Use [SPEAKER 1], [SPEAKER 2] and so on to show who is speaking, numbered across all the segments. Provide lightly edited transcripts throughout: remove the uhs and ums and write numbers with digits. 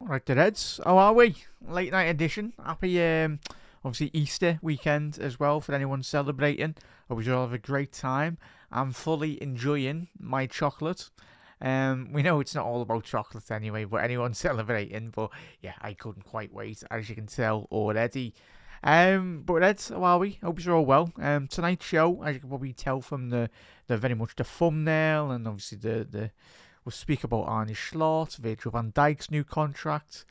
[SPEAKER 1] Alright, the Reds, how are we? Late night edition. Happy, obviously, Easter weekend as well for anyone celebrating. Hope you all have a great time. I'm fully enjoying my chocolate. We know it's not all about chocolate anyway, but anyone celebrating. But yeah, I couldn't quite wait, as you can tell already. But Reds, how are we? Hope you're all well. Tonight's show, as you can probably tell from the very much the thumbnail and obviously the we'll speak about Arne Slot, Virgil van Dijk's new contract,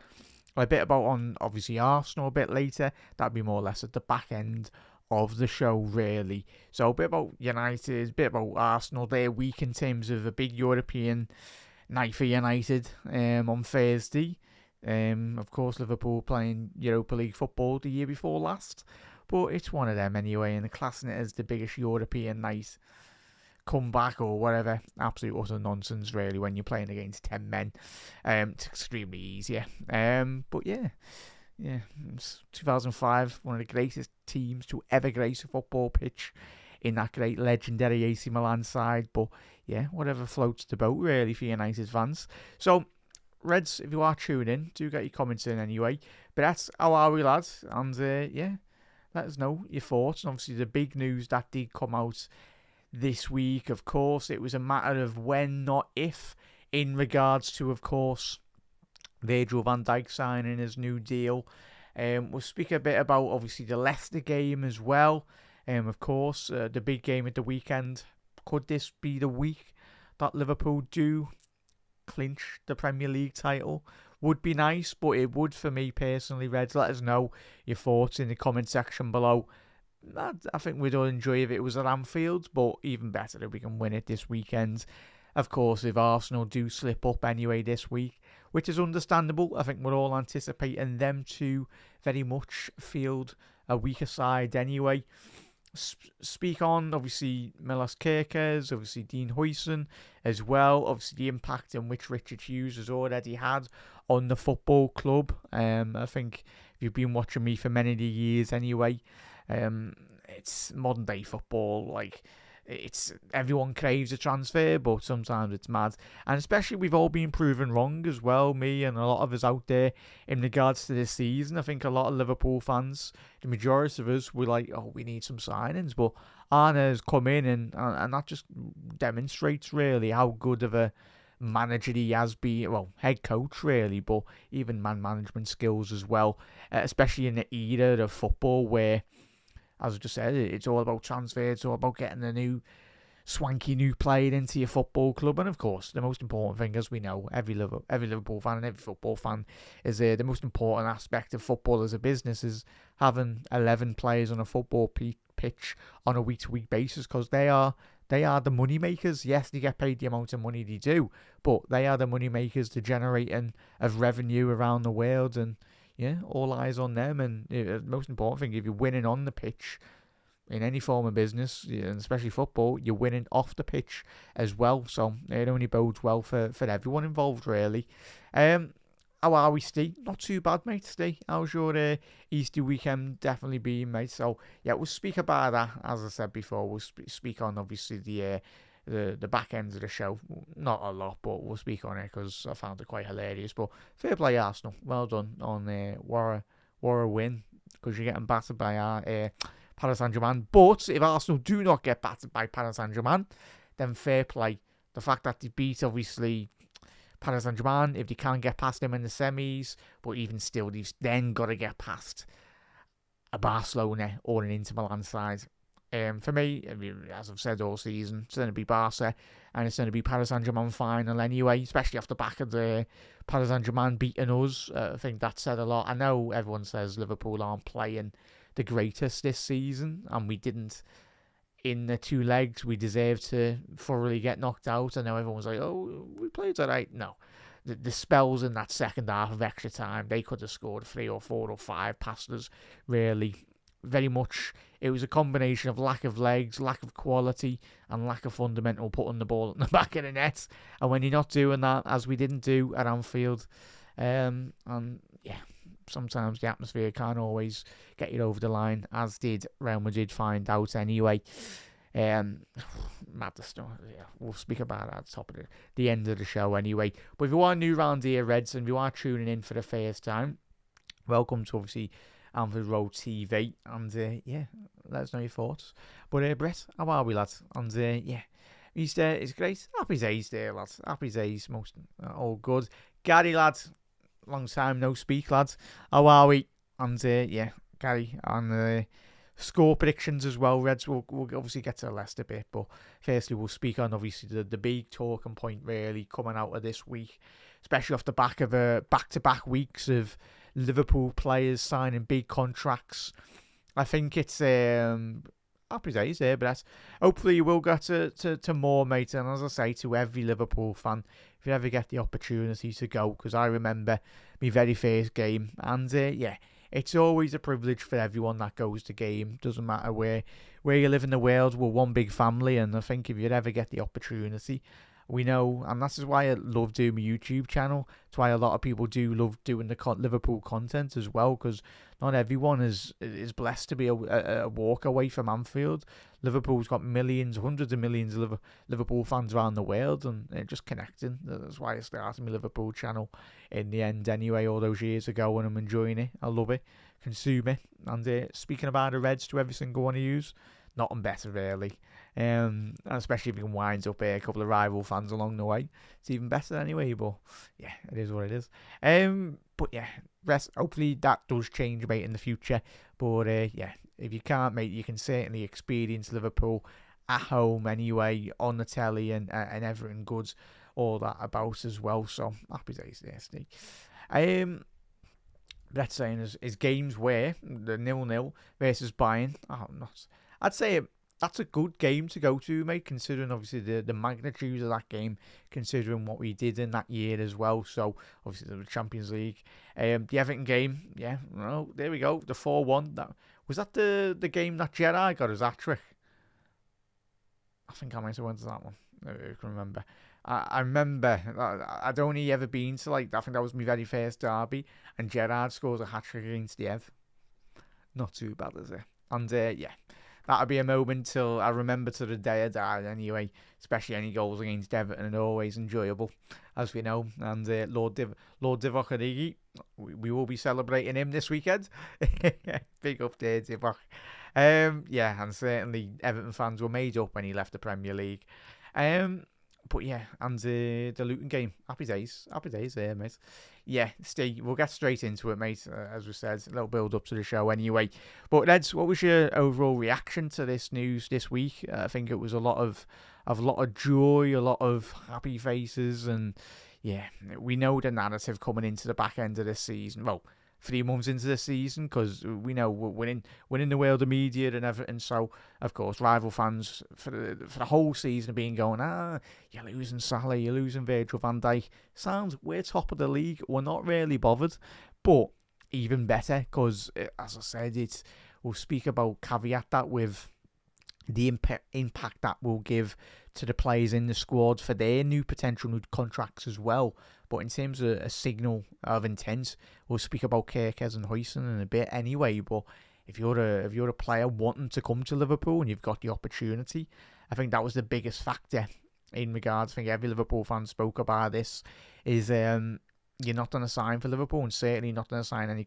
[SPEAKER 1] a bit about obviously Arsenal a bit later. That'd be more or less at the back end of the show, really. So a bit about United, a bit about Arsenal, their week in terms of a big European night for United on Thursday. Of course, Liverpool playing Europa League football the year before last, but it's one of them anyway, and classing it as the biggest European night comeback or whatever, absolute utter nonsense really when you're playing against 10 men. It's extremely easier. But yeah, it's 2005, one of the greatest teams to ever grace a football pitch in that great legendary AC Milan side. But yeah, whatever floats the boat really for United fans. So Reds, if you are tuning in, do get your comments in anyway. But that's how are we, lads? And yeah, let us know your thoughts. And obviously the big news that did come out this week, of course, it was a matter of when, not if, in regards to, of course, Virgil van Dijk signing his new deal. We'll speak a bit about, obviously, the Leicester game as well. Of course, the big game at the weekend. Could this be the week that Liverpool do clinch the Premier League title? Would be nice, but it would for me personally. Reds, let us know your thoughts in the comment section below. I think we'd all enjoy if it was at Anfield, but even better if we can win it this weekend. Of course, if Arsenal do slip up anyway this week, which is understandable, I think we're all anticipating them to very much field a weaker side anyway. Speak on, obviously, Milos Kerkez, obviously Dean Huijsen as well. Obviously, the impact in which Richard Hughes has already had on the football club. I think if you've been watching me for many years anyway, it's modern day football. Like, it's everyone craves a transfer, but sometimes it's mad, and especially we've all been proven wrong as well, me and a lot of us out there, in regards to this season. I think a lot of Liverpool fans, the majority of us, were like, oh, we need some signings, but Arne has come in and that just demonstrates really how good of a manager he has been, well, head coach really, but even man management skills as well, especially in the era of football where, as I just said, it's all about transfer, it's all about getting a new swanky new player into your football club. And of course, the most important thing, as we know, every Liverpool fan and every football fan, is the most important aspect of football as a business is having 11 players on a football pitch on a week-to-week basis, because they are the money makers. Yes, they get paid the amount of money they do, but they are the money makers, the generating of revenue around the world. And yeah, all eyes on them. And the most important thing, if you're winning on the pitch in any form of business, and especially football, you're winning off the pitch as well. So it only bodes well for everyone involved, really. How are we, Steve? Not too bad, mate, Steve. How's your Easter weekend definitely been, mate? So yeah, we'll speak about that, as I said before. We'll speak on, obviously, the back end of the show. Not a lot, but we'll speak on it because I found it quite hilarious. But fair play, Arsenal. Well done on what a win, because you're getting battered by Paris Saint-Germain. But if Arsenal do not get battered by Paris Saint-Germain, then fair play. The fact that they beat, obviously, Paris Saint-Germain, if they can't get past them in the semis, but even still, they've then got to get past a Barcelona or an Inter Milan side. For me, as I've said all season, it's going to be Barca, and it's going to be Paris Saint-Germain final anyway, especially off the back of the Paris Saint-Germain beating us. I think that said a lot. I know everyone says Liverpool aren't playing the greatest this season, and we didn't in the two legs. We deserved to thoroughly get knocked out. I know everyone's like, oh, we played all right. No. The spells in that second half of extra time, they could have scored 3 or 4 or 5 past us, really. Very much, it was a combination of lack of legs, lack of quality, and lack of fundamental putting the ball in the back of the net. And when you're not doing that, as we didn't do at Anfield, and yeah, sometimes the atmosphere can't always get you over the line, as did Real Madrid find out anyway. madness. Yeah, we'll speak about that at the top of the end of the show anyway. But if you are new round here, Reds, and if you are tuning in for the first time, welcome to obviously Anfield Road TV. And yeah, let us know your thoughts. But Brett, how are we, lads? And yeah, Easter is great. Happy days there, lads. Happy days, most all good. Gary, lads, long time no speak, lads. How are we? And yeah, Gary, and score predictions as well, Reds. We'll obviously get to the Leicester bit, but firstly we'll speak on obviously the big talking point really coming out of this week, especially off the back of back-to-back weeks of Liverpool players signing big contracts. I think it's happy days there, but hopefully you will get to more, mate. And as I say to every Liverpool fan, if you ever get the opportunity to go, because I remember my very first game, and yeah, it's always a privilege for everyone that goes to game. Doesn't matter where you live in the world, we're one big family, and I think if you ever get the opportunity, we know, and that's why I love doing my YouTube channel. It's why a lot of people do love doing the Liverpool content as well, because not everyone is blessed to be a walk away from Anfield. Liverpool's got millions, hundreds of millions of Liverpool fans around the world, and they're just connecting. That's why I started my Liverpool channel in the end anyway, all those years ago, and I'm enjoying it. I love it, consume it. And speaking about the Reds to every single one of yous, nothing better really. And especially if you can wind up a couple of rival fans along the way, it's even better anyway. But yeah, it is what it is. But yeah, hopefully that does change, mate, in the future. But yeah, if you can't, mate, you can certainly experience Liverpool at home anyway, on the telly and everything goods, all that about as well. So happy days there, Steve. That's saying is games where the 0-0 versus Bayern. I'd say that's a good game to go to, mate, considering obviously the magnitude of that game, considering what we did in that year as well. So obviously the Champions League, the Everton game, yeah, well, there we go, the 4-1. Was that the game that Gerrard got his hat-trick? I think I might have went to that one. I can remember. I remember I'd only ever been to, like, I think that was my very first derby, and Gerrard scores a hat-trick against the Ev. Not too bad, is it? And yeah, that'll be a moment till I remember to the day I die anyway, especially any goals against Everton are always enjoyable, as we know. And Lord Divock Origi, we will be celebrating him this weekend. Big up there, Divock. Yeah, and certainly Everton fans were made up when he left the Premier League. But yeah, and the Luton game, happy days there, mate. Yeah, Steve, we'll get straight into it, mate. As we said, a little build up to the show anyway. But Reds, what was your overall reaction to this news this week? I think it was a lot of joy, a lot of happy faces, and yeah, we know the narrative coming into the back end of this season. Well, 3 months into the season, because we know we're in the world of media and everything. So of course, rival fans for the whole season have been going, you're losing Salah, you're losing Virgil van Dijk. Sounds we're top of the league. We're not really bothered, but even better, because as I said, we'll speak about caveat that with the impact that will give to the players in the squad for their potential new contracts as well. But in terms of a signal of intent, we'll speak about Kerkez and Huijsen in a bit anyway. But if you're a player wanting to come to Liverpool and you've got the opportunity, I think that was the biggest factor in regards. I think every Liverpool fan spoke about this. Is you're not going to sign for Liverpool, and certainly not going to sign any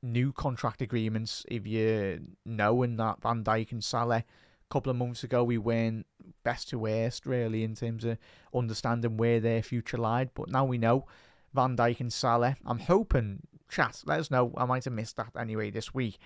[SPEAKER 1] new contract agreements if you knowing that Van Dijk and Salah a couple of months ago we weren't best to worst really in terms of understanding where their future lied. But now we know Van Dijk and Salah. I'm hoping, chat, let us know. I might have missed that anyway this week.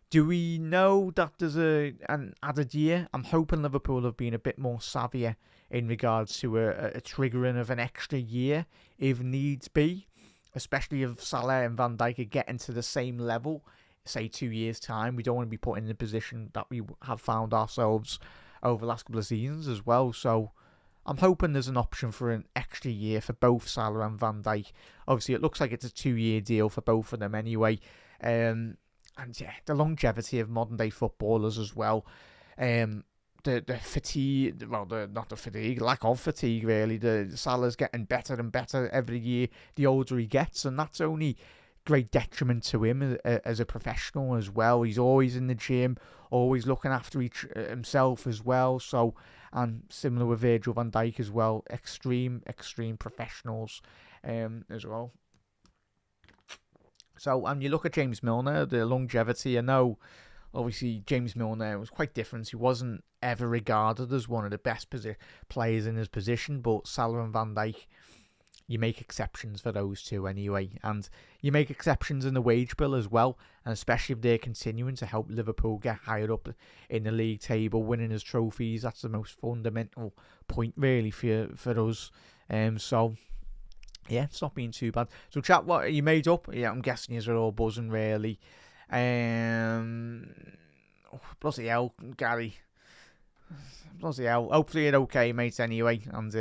[SPEAKER 1] Do we know that there's an added year? I'm hoping Liverpool have been a bit more savvier in regards to a triggering of an extra year if needs be, especially if Salah and Van Dijk are getting to the same level, say 2 years' time. We don't want to be put in the position that we have found ourselves over the last couple of seasons as well. So I'm hoping there's an option for an extra year for both Salah and Van Dijk. Obviously, it looks like it's a 2-year deal for both of them anyway. And yeah, the longevity of modern day footballers as well. The fatigue, well, not the fatigue, lack of fatigue really. The Salah's getting better and better every year the older he gets, and that's only great detriment to him as a professional as well. He's always in the gym, always looking after himself as well. So, and similar with Virgil van Dijk as well, extreme professionals as well. So, and you look at James Milner, the longevity. I know, obviously, James Milner was quite different. He wasn't ever regarded as one of the best players in his position, but Salah and Van Dijk, you make exceptions for those two anyway. And you make exceptions in the wage bill as well, and especially if they're continuing to help Liverpool get higher up in the league table, winning his trophies. That's the most fundamental point, really, for us. So, yeah, it's not being too bad. So, chat, what are you made up? Yeah, I'm guessing you're all buzzing, really. Bloody hell, Gary. Bloody hell. Hopefully you're okay, mate, anyway, and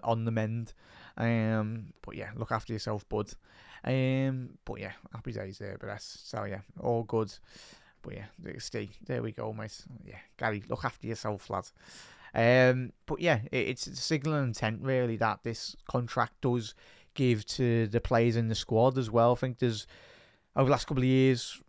[SPEAKER 1] on the mend. But yeah, look after yourself, bud. But yeah, happy days there, but that's, so yeah, all good. But yeah, stay. There we go, mate. Yeah, Gary, look after yourself, lad. But yeah, it's a signal of intent, really, that this contract does give to the players in the squad as well. I think there's, over the last couple of years,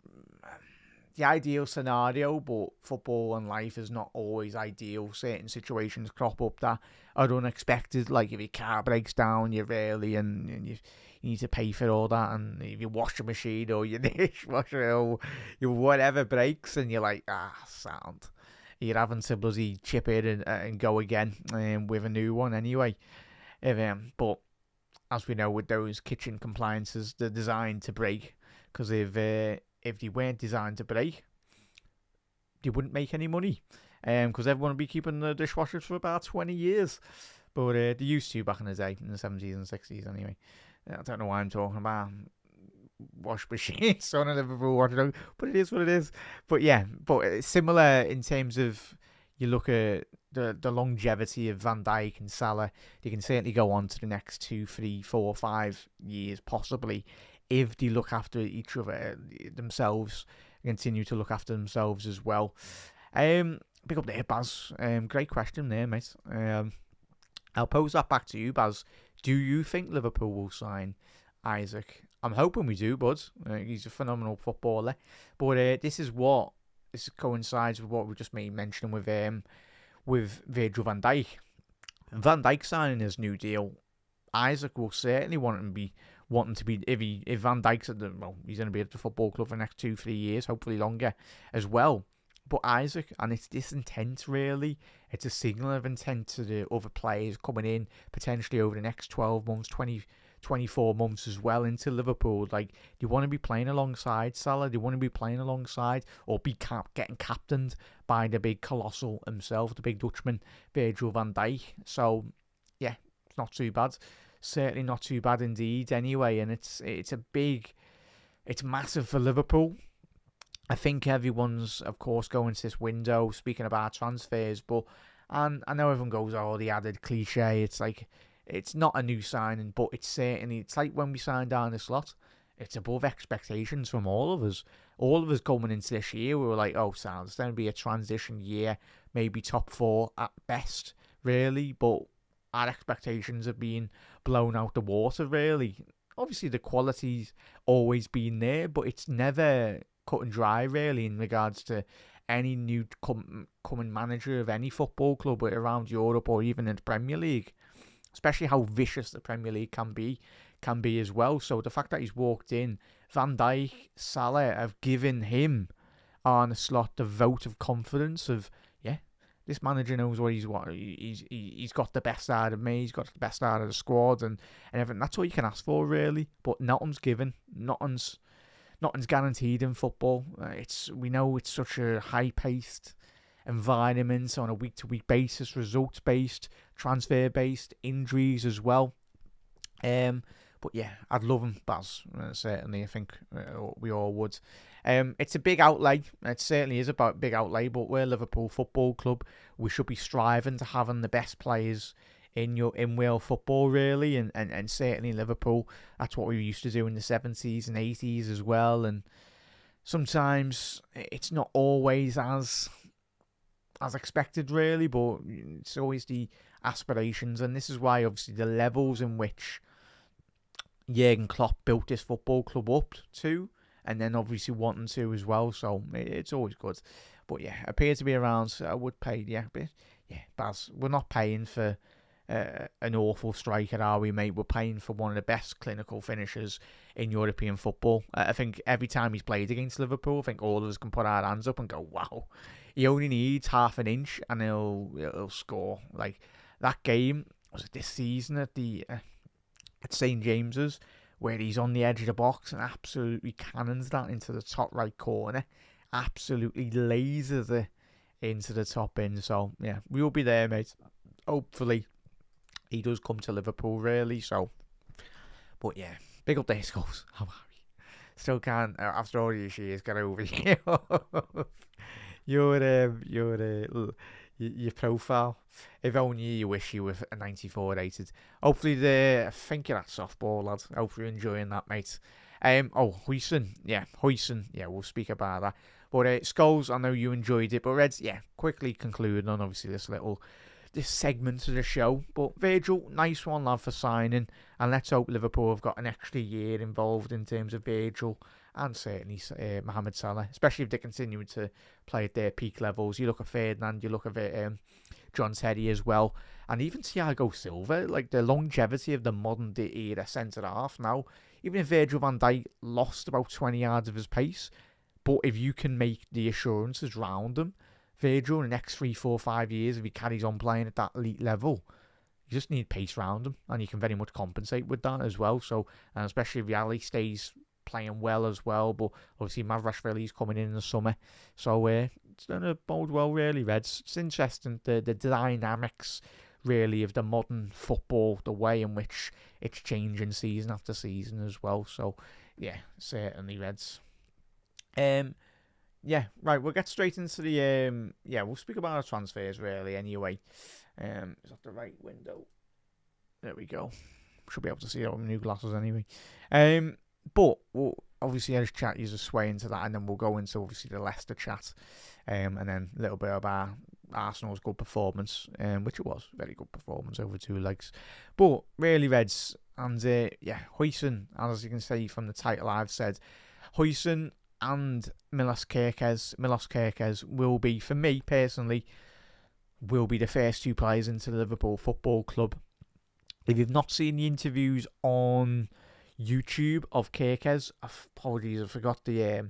[SPEAKER 1] the ideal scenario, but football and life is not always ideal. Certain situations crop up that are unexpected, like if your car breaks down, you're early and you need to pay for all that, and if your washing machine or your dishwasher or your whatever breaks, and you're like, sound. You're having to bloody chip in and go again with a new one anyway. But as we know, with those kitchen compliances, they're designed to break, because if they weren't designed to break, they wouldn't make any money. Because everyone would be keeping the dishwashers for about 20 years. But they used to back in the day, in the 70s and 60s anyway. I don't know why I'm talking about wash machines on a Liverpool water, but it is what it is. But yeah, but similar in terms of, you look at the longevity of Van Dijk and Salah, they can certainly go on to the next 2, 3, 4, 5 years possibly, if they look after each other themselves, continue to look after themselves as well. Pick up there, Baz. Great question there, mate. I'll pose that back to you, Baz. Do you think Liverpool will sign Isaac? I'm hoping we do, bud. He's a phenomenal footballer. But this coincides with what we just made mention with Virgil van Dijk. Van Dijk signing his new deal, Isaac will certainly wanting to be, if Van Dijk's he's going to be at the football club for the next 2-3 years, hopefully longer as well. But Isaac, and it's this intent, really, it's a signal of intent to the other players coming in potentially over the next 12 months, 24 months as well into Liverpool. Like, do you want to be playing alongside Salah? Do you want to be playing alongside or be getting captained by the big colossal himself, the big Dutchman, Virgil van Dijk? So, yeah, it's not too bad. Certainly not too bad indeed anyway. And it's massive for Liverpool. I think everyone's, of course, going to this window speaking about transfers, and I know everyone goes, the added cliche. It's like, it's not a new signing, but it's like when we signed Arne Slot, it's above expectations from all of us. All of us going into this year, we were like, it's going to be a transition year, maybe top 4 at best, really, but our expectations have been blown out the water, really. Obviously, the quality's always been there, but it's never cut and dry, really, in regards to any new coming manager of any football club around Europe or even in the Premier League. Especially how vicious the Premier League can be as well. So the fact that he's walked in, Van Dijk, Salah have given him Arne Slot the vote of confidence of, this manager knows what he's got the best out of me, he's got the best out of the squad and everything. That's all you can ask for, really. But nothing's given, nothing's guaranteed in football. We know it's such a high-paced environment on a week-to-week basis, results-based, transfer-based, injuries as well. But yeah, I'd love him, Baz. Certainly, I think we all would. It's a big outlay. It certainly is a big outlay, but we're Liverpool Football Club. We should be striving to having the best players in world football, really, and certainly Liverpool. That's what we used to do in the 70s and 80s as well. And sometimes it's not always as expected, really, but it's always the aspirations, and this is why obviously the levels in which Jurgen Klopp built this football club up to, and then obviously wanting to as well. So it's always good. But yeah, appear to be around. So I would pay. Yeah, but yeah, Baz, we're not paying for an awful striker, are we, mate? We're paying for one of the best clinical finishers in European football. I think every time he's played against Liverpool, I think all of us can put our hands up and go, wow. He only needs half an inch and he'll score. Like that game, was it this season at St James's, where he's on the edge of the box and absolutely cannons that into the top right corner. Absolutely lasers it into the top bin. So yeah, we will be there, mate. Hopefully he does come to Liverpool, really. So, but yeah, big up there, Skulls. How are we? Still can't, after all these years, get over you. your profile. If only you wish you were a 94 rated. Hopefully, I think you're at softball, lad. Hopefully, you're enjoying that, mate. Huijsen. Yeah, we'll speak about that. But Skulls, I know you enjoyed it. But Reds, yeah, quickly concluding on obviously this segment of the show. But Virgil, nice one, lad, for signing. And let's hope Liverpool have got an extra year involved in terms of Virgil and certainly Mohamed Salah, especially if they're continuing to play at their peak levels. You look at Ferdinand, you look at John Terry as well, and even Thiago Silva, like the longevity of the modern era centre-half now. Even if Virgil van Dijk lost about 20 yards of his pace, but if you can make the assurances round him, Virgil in the next 3, 4, 5 years, if he carries on playing at that elite level, you just need pace round him, and you can very much compensate with that as well. So, and especially if Yali stays playing well as well, but obviously Mavrashvili's coming in the summer, so it's going to bode well, really, Reds. It's interesting, the dynamics, really, of the modern football, the way in which it's changing season after season as well. So, yeah, certainly, Reds. Yeah, right, we'll get straight into the, we'll speak about our transfers, really, anyway. Is that the right window? There we go. Should be able to see it with new glasses anyway. But we'll obviously, as chat, use a sway into that, and then we'll go into obviously the Leicester chat, and then a little bit about Arsenal's good performance, which it was very good performance over 2 legs. But really, Reds, and Huijsen, as you can see from the title I've said, Huijsen and Milos Kerkez will be, for me personally, will be the first 2 players into the Liverpool Football Club. If you've not seen the interviews on YouTube of Kerkez, apologies, I forgot he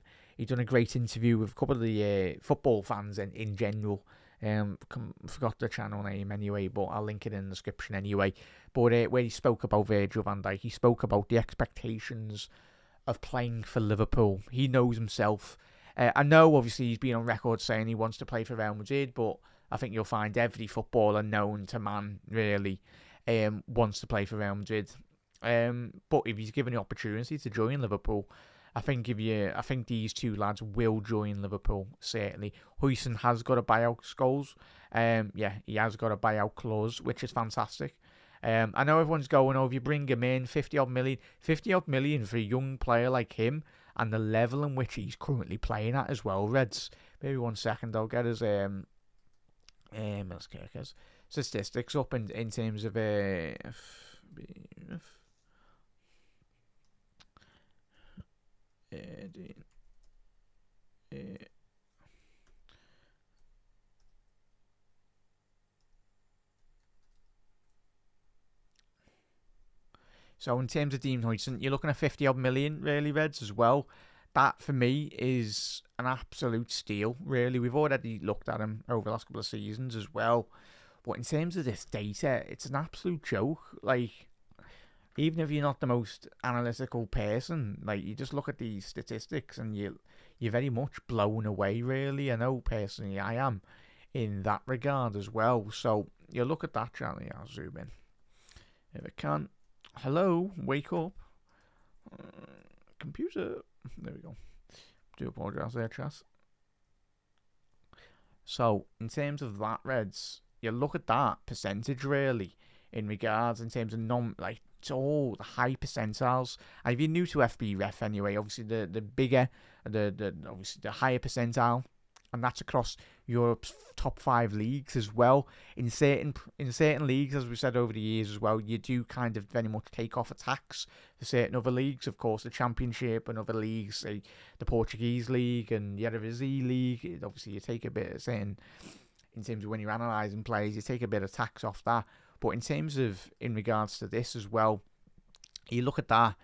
[SPEAKER 1] done a great interview with a couple of the football fans in general. Forgot the channel name anyway, but I'll link it in the description anyway. But where he spoke about Virgil van Dijk, he spoke about the expectations of playing for Liverpool. He knows himself. I know, obviously, he's been on record saying he wants to play for Real Madrid, but I think you'll find every footballer known to man, really, wants to play for Real Madrid. But if he's given the opportunity to join Liverpool, I think these 2 lads will join Liverpool, certainly. Huijsen has got a buyout goals. He has got a buyout clause, which is fantastic. I know everyone's going, if you bring him in, 50 odd million for a young player like him, and the level in which he's currently playing at as well, Reds. Maybe 1 second, I'll get his statistics up in terms of so in terms of Dean Huijsen, you're looking at 50 odd million, really, Reds, as well. That, for me, is an absolute steal, really. We've already looked at him over the last couple of seasons as well. But in terms of this data, it's an absolute joke. Like, even if you're not the most analytical person, like, you just look at these statistics and you're very much blown away, really. I know, personally, I am in that regard as well. So, you look at that, Charlie. I'll zoom in. If I can. Hello, wake up. Computer. There we go. Do apologise there, chat. So, in terms of that, Reds, you look at that percentage, really, in regards, in terms of it's all the high percentiles. And if you're new to FB Ref anyway, obviously the bigger, obviously the higher percentile, and that's across Europe's top 5 leagues as well. In certain leagues, as we said over the years as well, you do kind of very much take off a tax for certain other leagues. Of course, the Championship and other leagues, say the Portuguese League and the Eredivisie League, obviously you take a bit of saying, in terms of when you're analysing players, you take a bit of tax off that. But in terms of, in regards to this as well, you look at that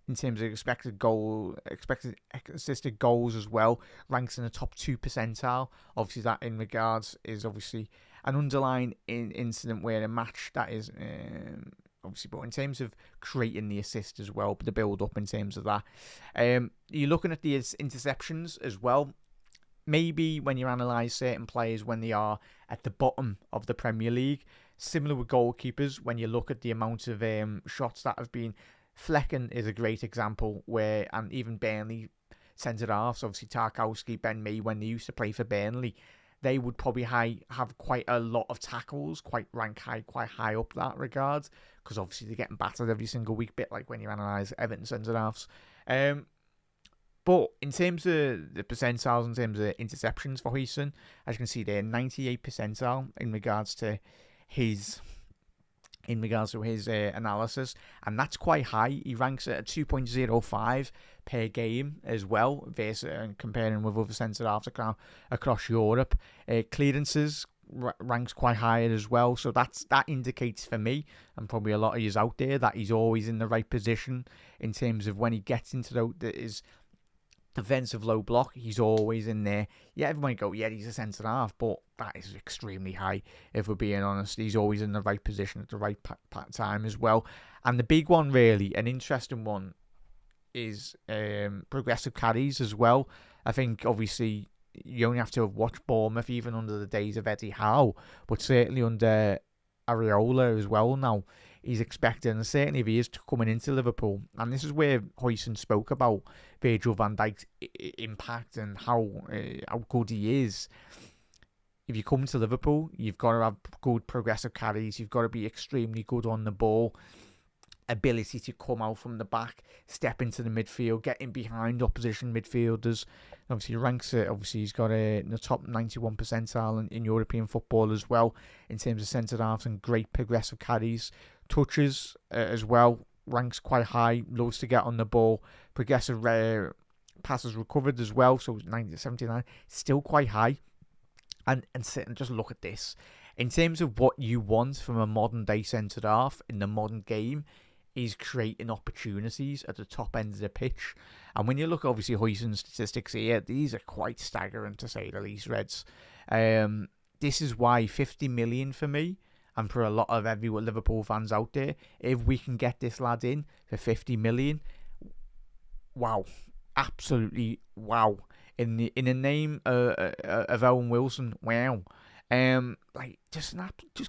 [SPEAKER 1] in terms of expected assisted goals as well, ranks in the top 2 percentile. Obviously, that in regards is obviously an underlying incident where a match that is obviously, but in terms of creating the assist as well, but the build up in terms of that, you're looking at the interceptions as well. Maybe when you analyse certain players when they are at the bottom of the Premier League, similar with goalkeepers, when you look at the amount of shots that have been. Flecken is a great example where, and even Burnley centre-halves, obviously Tarkowski, Ben Mee, when they used to play for Burnley, they would probably have quite a lot of tackles, quite high up that regard, because obviously they're getting battered every single week, bit like when you analyse Everton centre-halves. But in terms of the percentiles, in terms of interceptions for Huijsen, as you can see there, 98 percentile in regards to his analysis, and that's quite high. He ranks at a 2.05 per game as well, versus comparing with other centre-halves across Europe. Clearances ranks quite high as well, so that indicates for me, and probably a lot of you out there, that he's always in the right position in terms of when he gets into his defensive low block, he's always in there. Yeah, everyone go, yeah, he's a centre-half, but that is extremely high, if we're being honest. He's always in the right position at the right time as well. And the big one, really, an interesting one, is progressive carries as well. I think, obviously, you only have to have watched Bournemouth, even under the days of Eddie Howe, but certainly under Areola as well now. He's expecting, and certainly if he is coming into Liverpool, and this is where Huijsen spoke about Virgil van Dijk's impact and how good he is. If you come to Liverpool, you've got to have good progressive carries. You've got to be extremely good on the ball. Ability to come out from the back, step into the midfield, get in behind opposition midfielders. Obviously, he ranks it. Obviously, he's got in the top 91 percentile in European football as well, in terms of centre halves and great progressive carries. Touches as well, ranks quite high, loves to get on the ball. Progressive passes recovered as well, so 79, still quite high. And sit and just look at this. In terms of what you want from a modern day centre half in the modern game, is creating opportunities at the top end of the pitch. And when you look, obviously, Huijsen's statistics here, these are quite staggering, to say the least, Reds. This is why 50 million for me, and for a lot of Liverpool fans out there, if we can get this lad in for 50 million, wow. Absolutely wow. In the name of Owen Wilson, wow. Just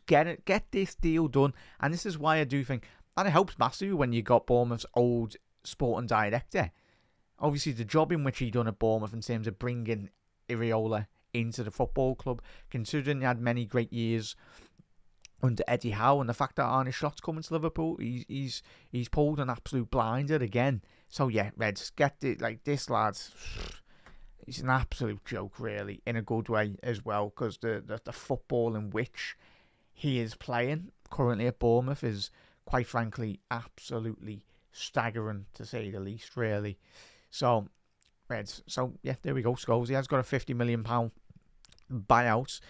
[SPEAKER 1] get this deal done. And this is why I do think, and it helps massively when you got Bournemouth's old sporting director. Obviously, the job in which he done at Bournemouth in terms of bringing Areola into the football club, considering he had many great years under Eddie Howe, and the fact that Arne Slot's coming to Liverpool, he's pulled an absolute blinder again. So yeah, Reds, get it, like this lad. He's an absolute joke, really, in a good way as well, because the football in which he is playing currently at Bournemouth is, quite frankly, absolutely staggering, to say the least, really. So, Reds. So, yeah, there we go. Scholes. He has got a £50 million buyout.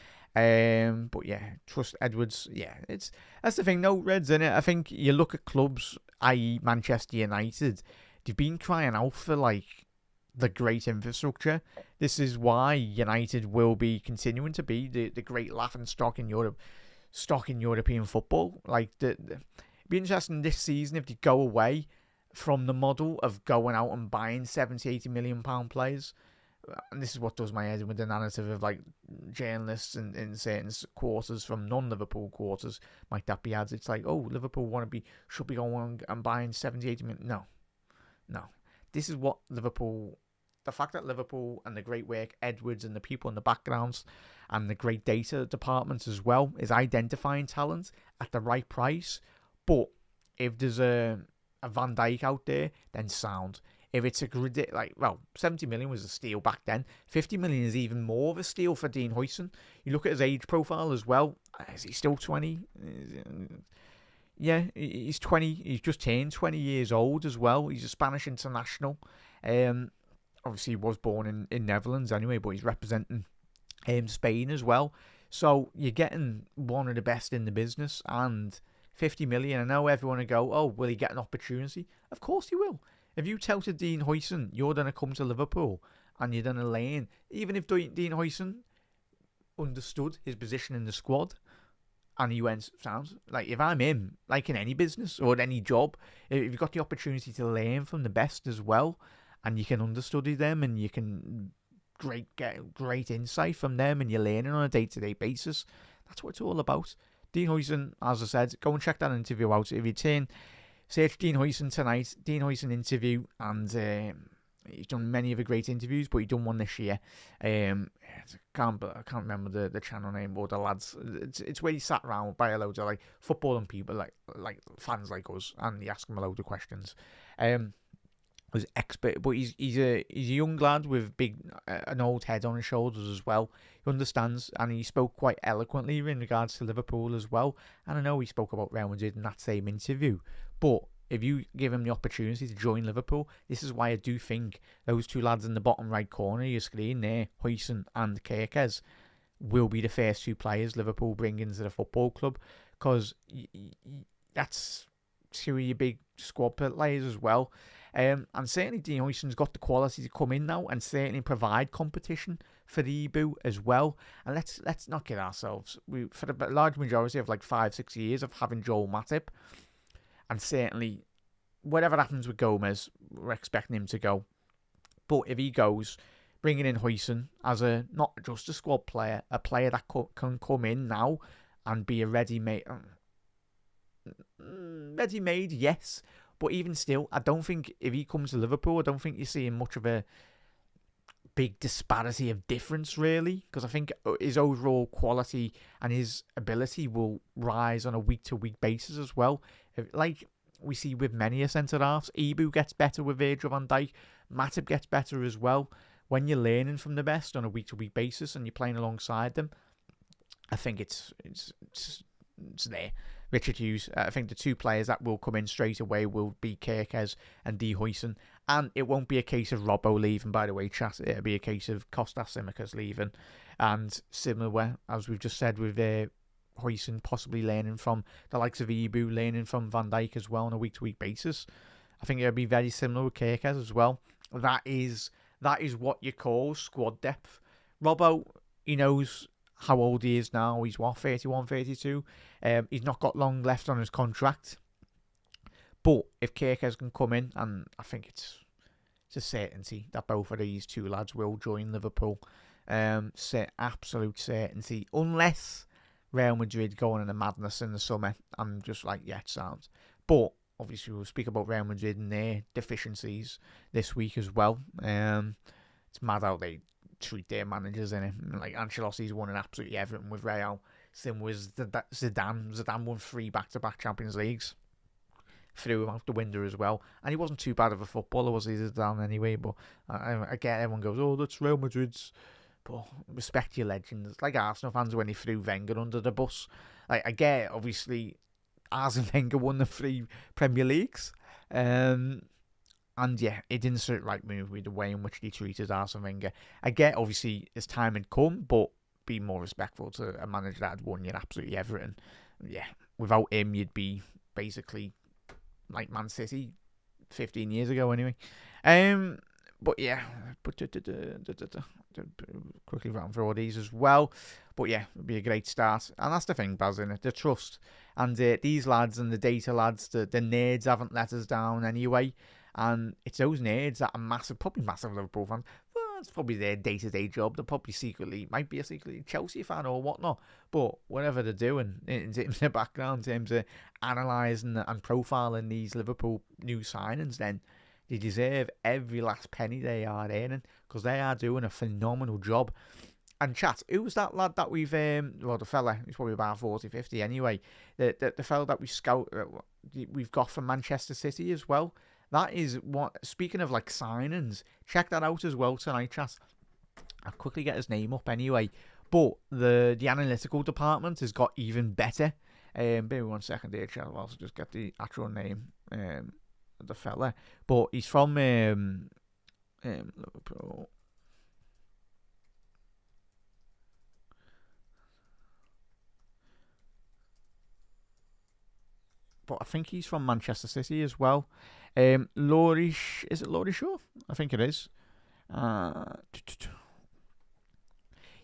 [SPEAKER 1] But, yeah, trust Edwards. Yeah, that's the thing. No, Reds, innit? I think you look at clubs, i.e. Manchester United, they've been crying out for, like, the great infrastructure. This is why United will be continuing to be the great laughing stock in European football. Like, it'd be interesting this season if they go away from the model of going out and buying 70, 80 million pound players. And this is what does my head in with the narrative of, like, journalists in certain quarters from non-Liverpool quarters might that be ads. It's like, oh, Liverpool should be going and buying 70, 80 million. No. This is what Liverpool, the fact that Liverpool and the great work Edwards and the people in the backgrounds and the great data departments as well is identifying talent at the right price. But if there's a Van Dijk out there, then sound. if it's a like, well, 70 million was a steal back then. 50 million is even more of a steal for Dean Huijsen. You look at his age profile as well. Is he still 20? Yeah, he's 20. He's just turned 20 years old as well. He's a Spanish international. Obviously, he was born in Netherlands anyway, but he's representing Spain as well. So you're getting one of the best in the business, and 50 million. I know everyone will go, oh, will he get an opportunity? Of course he will. If you tell to Dean Huijsen you're going to come to Liverpool and you're going to learn, even if Dean Huijsen understood his position in the squad and he went, sounds like if I'm him, like in any business or any job, if you've got the opportunity to learn from the best as well, and you can understudy them and you can get great insight from them and you're learning on a day-to-day basis, that's what it's all about. Dean Huijsen, as I said, go and check that interview out. If you search Dean Huijsen tonight, Dean Huijsen interview, and he's done many of the great interviews, but he's done one this year. I can't remember the channel name or the lads. It's where he sat around by a load of like footballing people, like fans like us, and he asked him a load of questions. Was expert, but he's a young lad with an old head on his shoulders as well. He understands, and he spoke quite eloquently in regards to Liverpool as well. And I know he spoke about Real Madrid in that same interview, but if you give him the opportunity to join Liverpool, this is why I do think those two lads in the bottom right corner of your screen there, Huijsen and Kerkez, will be the first two players Liverpool bring into the football club, because that's two of your big squad players as well. And certainly Dean Huijsen's got the quality to come in now and certainly provide competition for the EBU as well. And let's not kid ourselves. For the large majority of like 5-6 years of having Joel Matip, and certainly whatever happens with Gomez, we're expecting him to go. But if he goes, bringing in Huijsen as not just a squad player, a player that can come in now and be a ready-made, yes. But even still, I don't think if he comes to Liverpool, I don't think you're seeing much of a big disparity of difference, really. Because I think his overall quality and his ability will rise on a week-to-week basis as well. Like we see with many centre-halves, EBU gets better with Virgil van Dijk. Matip gets better as well. When you're learning from the best on a week-to-week basis and you're playing alongside them, I think it's there. Richard Hughes, I think the two players that will come in straight away will be Kerkez and Dean Huijsen. And it won't be a case of Robbo leaving, by the way, chat. It'll be a case of Kostas Tsimikas leaving. And similar, as we've just said, with Huijsen possibly learning from the likes of EBU, learning from Van Dijk as well on a week-to-week basis. I think it'll be very similar with Kerkez as well. That is what you call squad depth. Robbo, he knows how old he is now. He's 31, 32. He's not got long left on his contract. But if Kerkez can come in, and I think it's a certainty that both of these two lads will join Liverpool. Absolute certainty. Unless Real Madrid go on in a madness in the summer. I'm just like, yeah, it sounds. But obviously we'll speak about Real Madrid and their deficiencies this week as well. It's mad how they treat their managers, in it. Like Ancelotti's won an absolutely everything with Real. Same with Zidane. Zidane won 3 back-to-back Champions Leagues. Threw him out the window as well. And he wasn't too bad of a footballer, was he, Zidane, anyway? But again, everyone goes, oh, that's Real Madrid's. But respect your legends. Like Arsenal fans when they threw Wenger under the bus. Like, I get, obviously, Arsene Wenger won the 3 Premier Leagues. And yeah, it didn't sit right move with the way in which they treated Arsene Wenger. I get, obviously, his time had come, but be more respectful to a manager that had won you absolutely everything. Yeah, without him, you'd be basically like Man City 15 years ago anyway. But yeah, quickly run through all these as well. But yeah, it'll be a great start. And that's the thing, Baz, innit? The trust. And these lads and the data lads, the nerds haven't let us down anyway. And it's those nerds that are probably massive Liverpool fans. Well, it's probably their day-to-day job. They're probably might be a secretly Chelsea fan or whatnot. But whatever they're doing in the background, in terms of analysing and profiling these Liverpool new signings, then they deserve every last penny they are earning, because they are doing a phenomenal job. And chat, who was that lad that we've, the fella, he's probably about 40, 50 anyway, the fella that we've got from Manchester City as well. That is what. Speaking of like signings, check that out as well tonight, chat. I'll quickly get his name up anyway. But the analytical department has got even better. Bear with me 1 second here, chat. I'll also just get the actual name of the fella. But he's from Liverpool. But I think he's from Manchester City as well. Laurie, is it Laurie Shaw? I think it is.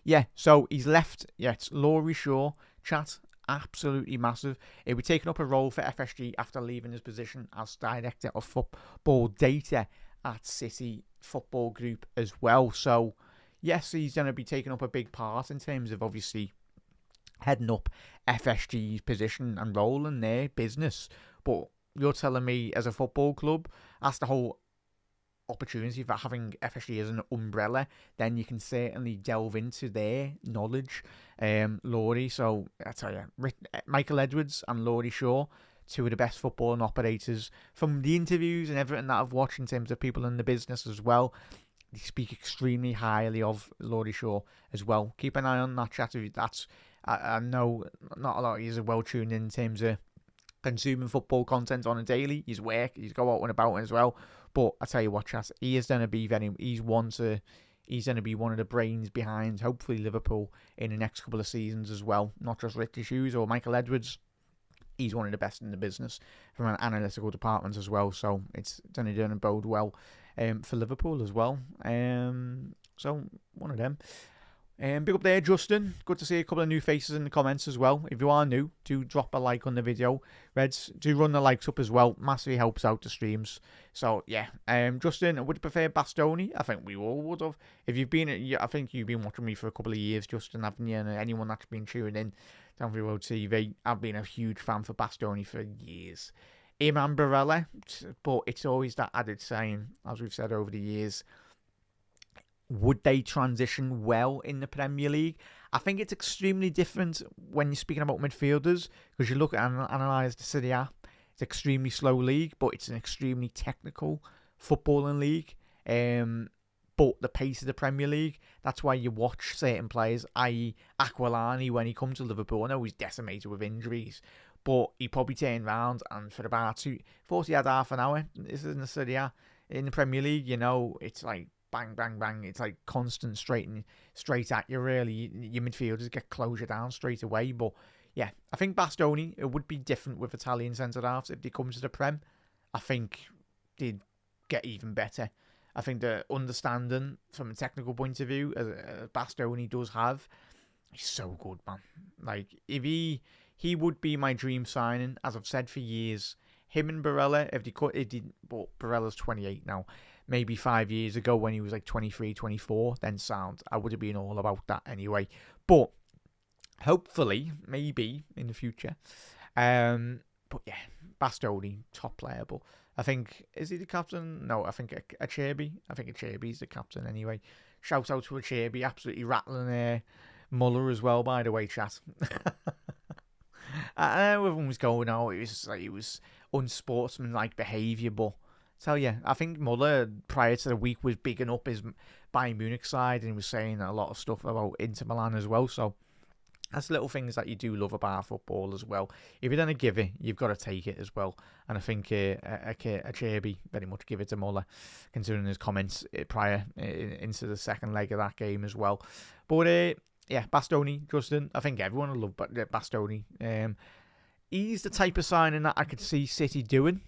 [SPEAKER 1] Yeah, so he's left. Yeah, it's Laurie Shaw. Chat, absolutely massive. He'll be taking up a role for FSG after leaving his position as Director of Football Data at City Football Group as well. So, yes, he's going to be taking up a big part in terms of obviously heading up FSG's position and role in their business. But you're telling me as a football club, that's the whole opportunity for having FSG as an umbrella, then you can certainly delve into their knowledge. Laurie, so I tell you, Michael Edwards and Laurie Shaw, two of the best footballing operators from the interviews and everything that I've watched in terms of people in the business as well. They speak extremely highly of Laurie Shaw as well. Keep an eye on that chat. That's I know not a lot of you are well tuned in terms of consuming football content on a daily. His work, he's go out and about as well. But I tell you what, chat, he is going to be he's going to be one of the brains behind hopefully Liverpool in the next couple of seasons as well. Not just Richie Hughes or Michael Edwards. He's one of the best in the business from an analytical department as well. So it's going to bode well for Liverpool as well. So one of them. Big up there, Justin. Good to see a couple of new faces in the comments as well. If you are new, do drop a like on the video. Reds, do run the likes up as well. Massively helps out the streams. So, yeah. Justin, would you prefer Bastoni? I think we all would have. If you've been, I think you've been watching me for a couple of years, Justin, haven't you? And anyone that's been tuning in to Anfield Road TV, I've been a huge fan for Bastoni for years. Him and Barella, but it's always that added saying, as we've said over the years, would they transition well in the Premier League? I think it's extremely different when you're speaking about midfielders, because you look at and analyse the Serie A. It's an extremely slow league, but it's an extremely technical footballing league. But the pace of the Premier League, that's why you watch certain players, i.e. Aquilani, when he comes to Liverpool. I know he's decimated with injuries, but he probably turned around and for about 40 had half an hour. This is in the Serie A. In the Premier League, you know, it's like bang, bang, bang. It's like constant straight at you, really. Your midfielders get closure down straight away. But yeah, I think Bastoni, it would be different with Italian centre-halves. If they come to the Prem, I think they'd get even better. I think the understanding from a technical point of view, Bastoni does have, he's so good, man. Like, if he would be my dream signing, as I've said for years. Him and Barella, but Barella's 28 now. Maybe 5 years ago when he was like 23, 24, then sound. I would have been all about that anyway. But hopefully, maybe in the future. But yeah, Bastoni, top player. But I think, is he the captain? No, I think Acerbi. I think Acerbi's the captain anyway. Shout out to Acerbi, absolutely rattling Muller as well, by the way, chat. I know everyone was going, it was unsportsmanlike behaviour, but tell you, I think Muller prior to the week was bigging up his Bayern Munich side and he was saying a lot of stuff about Inter Milan as well. So that's little things that you do love about football as well. If you're going to give it, you've got to take it as well. And I think Acerbi very much give it to Muller, considering his comments prior into the second leg of that game as well. But yeah, Bastoni, Justin, I think everyone will love Bastoni. He's the type of signing that I could see City doing.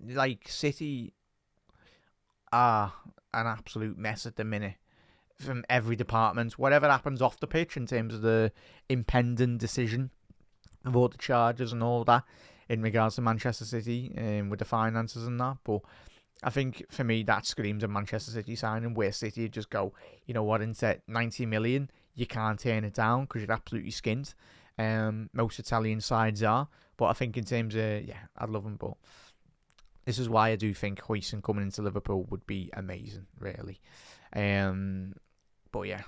[SPEAKER 1] Like, City are an absolute mess at the minute from every department. Whatever happens off the pitch in terms of the impending decision of all the charges and all that in regards to Manchester City with the finances and that. But I think for me that screams a Manchester City signing where City just go, you know what, into 90 million, you can't turn it down because you're absolutely skint. Most Italian sides are. But I think in terms of, I'd love them, but this is why I do think Huijsen coming into Liverpool would be amazing, really. But yeah,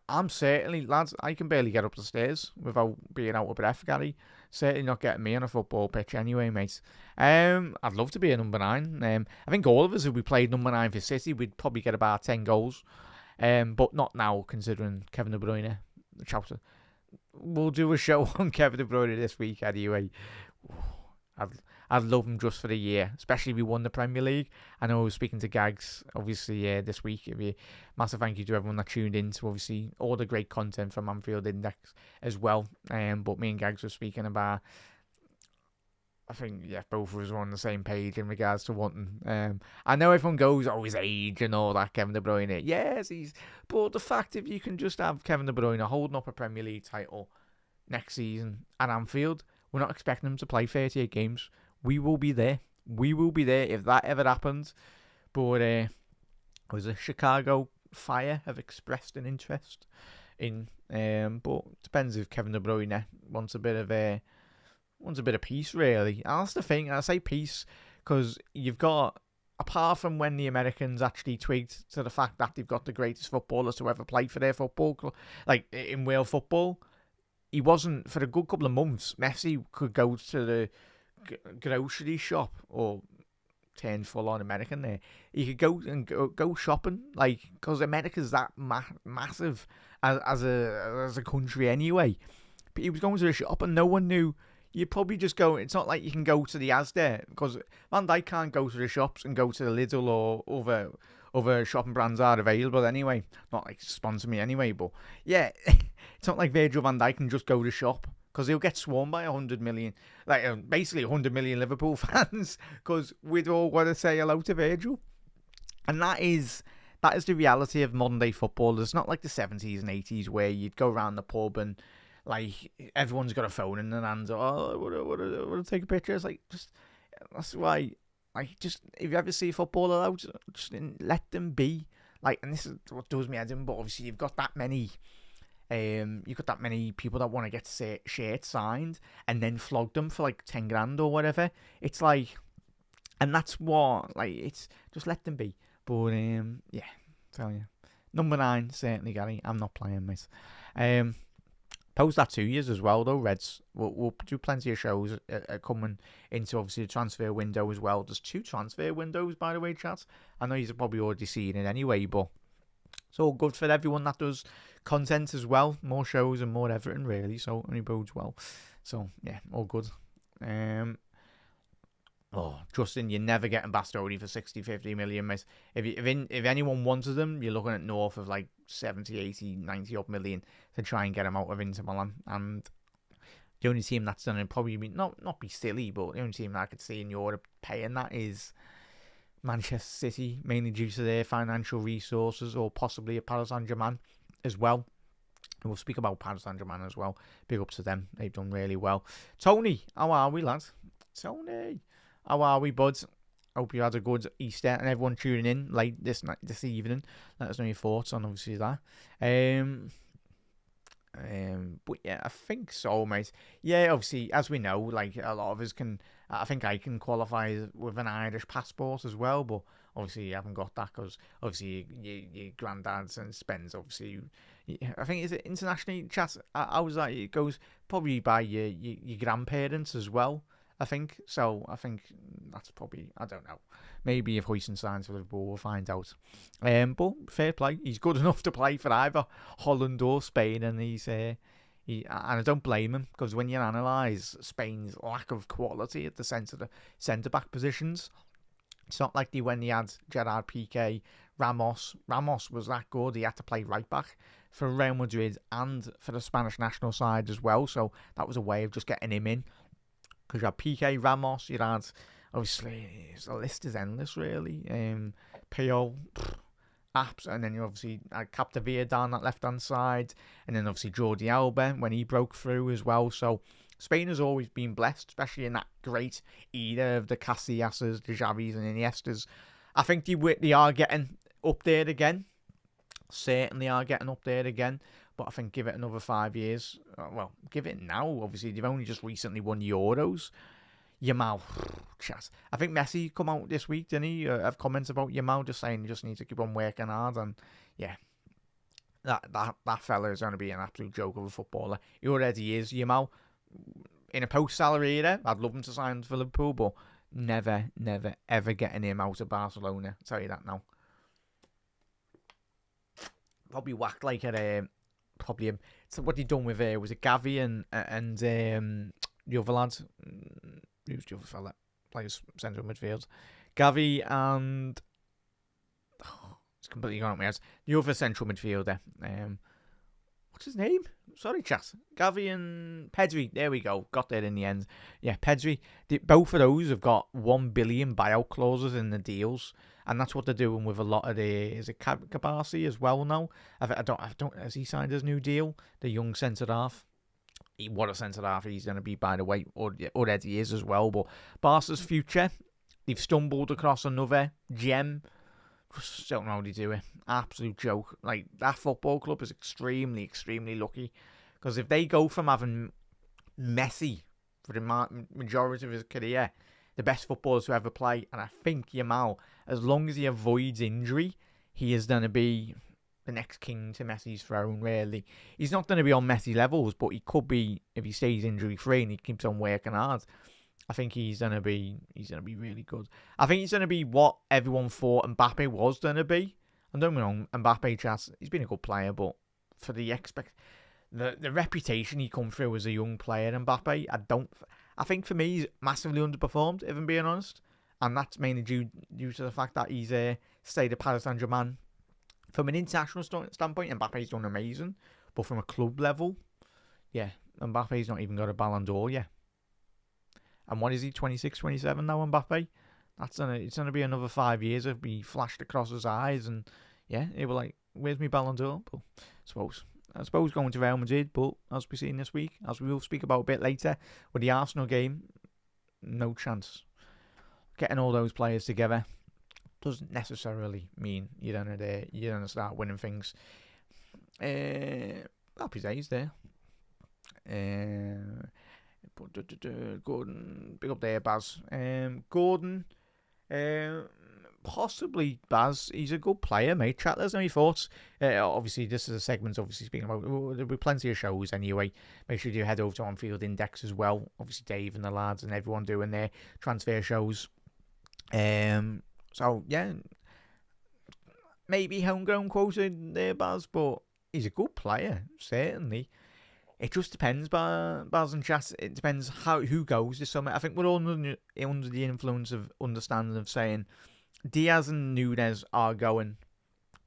[SPEAKER 1] I'm certainly, lads, I can barely get up the stairs without being out of breath, Gary. Certainly not getting me on a football pitch anyway, mate. I'd love to be a number 9. I think all of us, if we played number 9 for City, we'd probably get about 10 goals. But not now, considering Kevin De Bruyne. We'll do a show on Kevin De Bruyne this week anyway. I'd love him just for the year, especially if we won the Premier League. I know I was speaking to Gags, obviously, this week. It'd be a massive thank you to everyone that tuned in to, obviously, all the great content from Anfield Index as well. But me and Gags were speaking about, I think, both of us were on the same page in regards to wanting. I know everyone goes, his age and all that, Kevin De Bruyne. Yes, but the fact if you can just have Kevin De Bruyne holding up a Premier League title next season at Anfield, we're not expecting him to play 38 games. We will be there. We will be there if that ever happens. But was a Chicago Fire have expressed an interest in. But depends if Kevin De Bruyne wants a bit of peace, really. And that's the thing. I say peace because you've got, apart from when the Americans actually twigged to the fact that they've got the greatest footballers to ever play for their football club, like in world football, he wasn't, for a good couple of months, Messi could go to the grocery shop, or turn full on American there. He could go shopping, like, because America's that massive as a country anyway. But he was going to the shop and no one knew. You probably just go. It's not like you can go to the Asda, because Van Dijk can't go to the shops and go to the Lidl or other shopping brands are available anyway. Not like sponsor me anyway, but yeah, it's not like Virgil van Dijk can just go to shop, because he'll get swarmed by 100 million, basically 100 million Liverpool fans, because we'd all want to say hello to Virgil. And that is the reality of modern day football. It's not like the 70s and 80s where you'd go around the pub and like everyone's got a phone in their hands. Oh, I want to take a picture. It's like, just, that's why, like, just, if you ever see a footballer out, just let them be. Like, and this is what does me head in, but obviously you've got that many people that want to get shirts signed and then flog them for like 10 grand or whatever. It's like, and that's what, like, it's just let them be. But yeah, tell you, number 9 certainly, Gary. I'm not playing, mate. Pose that to you as well, though, Reds. We'll do plenty of shows coming into, obviously, the transfer window as well. There's 2 transfer windows, by the way, chat. I know you've probably already seen it anyway, but it's all good for everyone that does content as well. More shows and more everything, really. So it only bodes well. So, yeah, all good. Justin, you're never getting Bastoni for 60, 50 million, mate. If anyone wanted them, you're looking at north of like 70, 80, 90 odd million to try and get him out of Inter Milan. And the only team that's done it probably not be silly, but the only team that I could see in Europe paying that is Manchester City, mainly due to their financial resources, or possibly a Paris Saint-Germain as well. And we'll speak about Paris Saint-Germain as well. Big up to them. They've done really well. Tony, how are we, lads? Tony, how are we, buds? Hope you had a good Easter, and everyone tuning in late this evening. Let us know your thoughts on, obviously, that. But yeah, I think so, mate. Yeah, obviously, as we know, like, a lot of us can, I think I can qualify with an Irish passport as well, but obviously you haven't got that, because obviously your granddads and spends, obviously, I think, is it internationally, chat? How's that? It goes probably by your grandparents as well, I think. So I think that's probably, I don't know. Maybe if Huijsen signs for Liverpool, we'll find out. But fair play. He's good enough to play for either Holland or Spain, and and I don't blame him, because when you analyse Spain's lack of quality at the centre-back positions, it's not like when they had Gerard Piqué, Ramos. Ramos was that good. He had to play right back for Real Madrid and for the Spanish national side as well. So that was a way of just getting him in. Because you had Piqué, Ramos, you had, obviously, the list is endless, really. Puyol, apps, and then you obviously had Capdevila down that left-hand side, and then obviously Jordi Alba when he broke through as well. So Spain has always been blessed, especially in that great era of the Casillas, the Xavis, and Iniestas. I think they are getting up there again. Certainly are getting up there again. But I think give it another 5 years. Well, give it now. Obviously, they've only just recently won Euros. Yamal, chat. I think Messi come out this week, didn't he? Have comments about Yamal, just saying you just need to keep on working hard. And yeah, That fella is going to be an absolute joke of a footballer. He already is, you know. In a post-salary era, I'd love him to sign for Liverpool, but never, ever getting him out of Barcelona. I'll tell you that now. Probably whacked like at probably so what he done with was it Gavi and the other lad? Who's the other fella? Plays central midfield. Gavi and it's completely gone up my head. The other central midfielder. What's his name? Sorry, chat. Gavi and Pedri. There we go. Got there in the end. Yeah, Pedri. Both of those have got 1 billion buyout clauses in the deals, and that's what they're doing with a lot of the. Is it Kabasi as well now? I don't. Has he signed his new deal? The young centre half. What a centre half he's going to be, by the way. Already is as well. But Barca's future. They've stumbled across another gem. Just don't know how they do it. Absolute joke. Like, that football club is extremely, extremely lucky. Because if they go from having Messi for the majority of his career, the best footballers to ever play, and I think Yamal, as long as he avoids injury, he is going to be the next king to Messi's throne, really. He's not going to be on Messi levels, but he could be if he stays injury-free and he keeps on working hard. I think he's gonna be really good. I think he's gonna be what everyone thought Mbappe was gonna be. And don't get me wrong, Mbappe, chat, he's been a good player, but for the reputation he come through as a young player, Mbappe, I think for me he's massively underperformed, if I'm being honest, and that's mainly due to the fact that he's stayed at Paris Saint-Germain. From an international standpoint, Mbappe's done amazing, but from a club level, yeah, Mbappe's not even got a Ballon d'Or yet. And what is he, 26, 27 now, Mbappe? It's gonna be another 5 years. It'll be flashed across his eyes, and yeah, he will like, where's my Ballon d'Or? But I suppose going to Real Madrid, but as we've seen this week, as we will speak about a bit later, with the Arsenal game, no chance. Getting all those players together doesn't necessarily mean you're gonna start winning things. Happy days there. Gordon, big up there, Baz. Gordon, possibly Baz. He's a good player, mate. Chat, there's any thoughts. Obviously, this is a segment, obviously, speaking about. There'll be plenty of shows anyway. Make sure you head over to Anfield Index as well. Obviously, Dave and the lads and everyone doing their transfer shows. So, yeah. Maybe homegrown quoted there, Baz, but he's a good player, certainly. It just depends, Baz and Chat. It depends who goes this summer. I think we're all under the influence of understanding of saying Diaz and Núñez are going.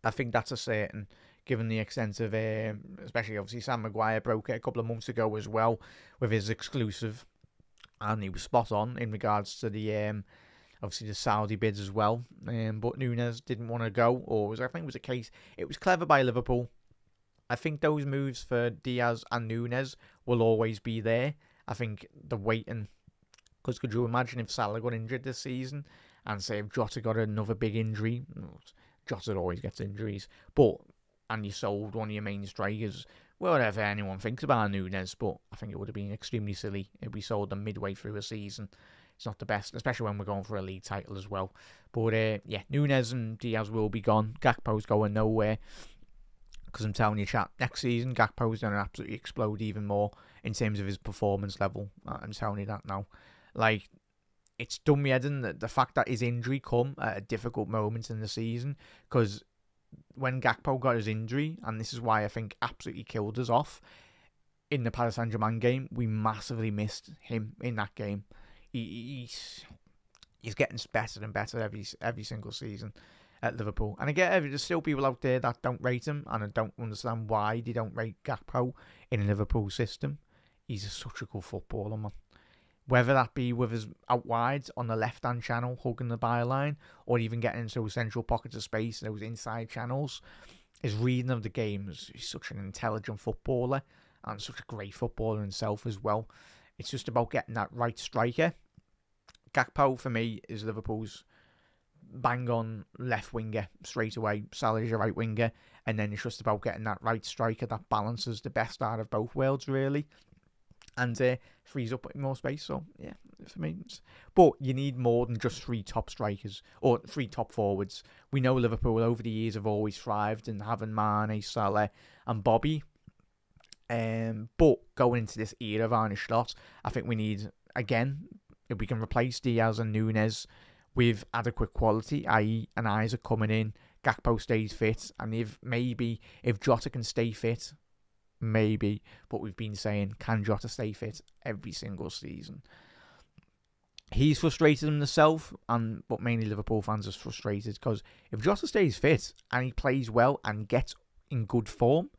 [SPEAKER 1] I think that's a certain, given the extent of, especially obviously Sam Maguire broke it a couple of months ago as well with his exclusive, and he was spot on in regards to the obviously the Saudi bids as well. But Núñez didn't want to go, or I think it was a case. It was clever by Liverpool. I think those moves for Diaz and Núñez will always be there. I think the waiting, because could you imagine if Salah got injured this season, and say if Jota got another big injury? Jota always gets injuries, and you sold one of your main strikers. Whatever anyone thinks about Núñez, but I think it would have been extremely silly if we sold them midway through a season. It's not the best, especially when we're going for a league title as well. But yeah, Núñez and Diaz will be gone. Gakpo's going nowhere. Because I'm telling you, chat, next season, Gakpo's going to absolutely explode even more in terms of his performance level. I'm telling you that now. Like, it's done me head in the fact that his injury come at a difficult moment in the season. Because when Gakpo got his injury, and this is why I think absolutely killed us off, in the Paris Saint-Germain game, we massively missed him in that game. He's getting better and better every single season at Liverpool. And I get there's still people out there that don't rate him, and I don't understand why they don't rate Gakpo in a Liverpool system. He's such a good footballer, man. Whether that be with his out wide on the left-hand channel, hugging the byline, or even getting into those central pockets of space, those inside channels, his reading of the game he's such an intelligent footballer, and such a great footballer himself as well. It's just about getting that right striker. Gakpo, for me, is Liverpool's bang on left winger straight away. Salah's your right winger, and then it's just about getting that right striker that balances the best out of both worlds, really, and frees up more space. So yeah, for me. But you need more than just 3 top strikers or 3 top forwards. We know Liverpool over the years have always thrived in having Mane, Salah and Bobby. But going into this era of Arne Slot, I think we need, again, if we can replace Diaz and Núñez with adequate quality, i.e. an Isaac coming in, Gakpo stays fit, and if Jota can stay fit, maybe, but we've been saying, can Jota stay fit every single season? He's frustrated himself, but mainly Liverpool fans are frustrated because if Jota stays fit and he plays well and gets in good form,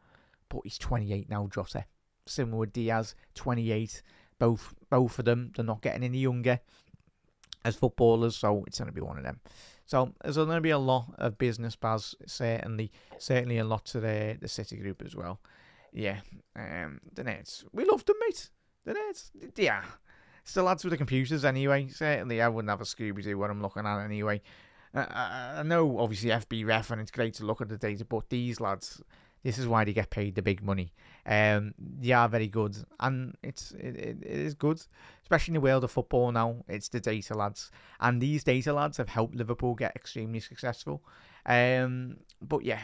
[SPEAKER 1] but he's 28 now, Jota. Similar with Diaz, 28. Both of them, they're not getting any younger as footballers, so it's going to be one of them. So there's going to be a lot of business, Baz, certainly a lot to the City group as well. Yeah, the Nets. We loved them, mate. The Nets. Yeah. It's the lads with the computers anyway. Certainly I wouldn't have a Scooby-Doo what I'm looking at anyway. I know, obviously, FB Ref, and it's great to look at the data, but these lads, this is why they get paid the big money. They are very good, and it is good, especially in the world of football now. It's the data lads, and these data lads have helped Liverpool get extremely successful. But yeah,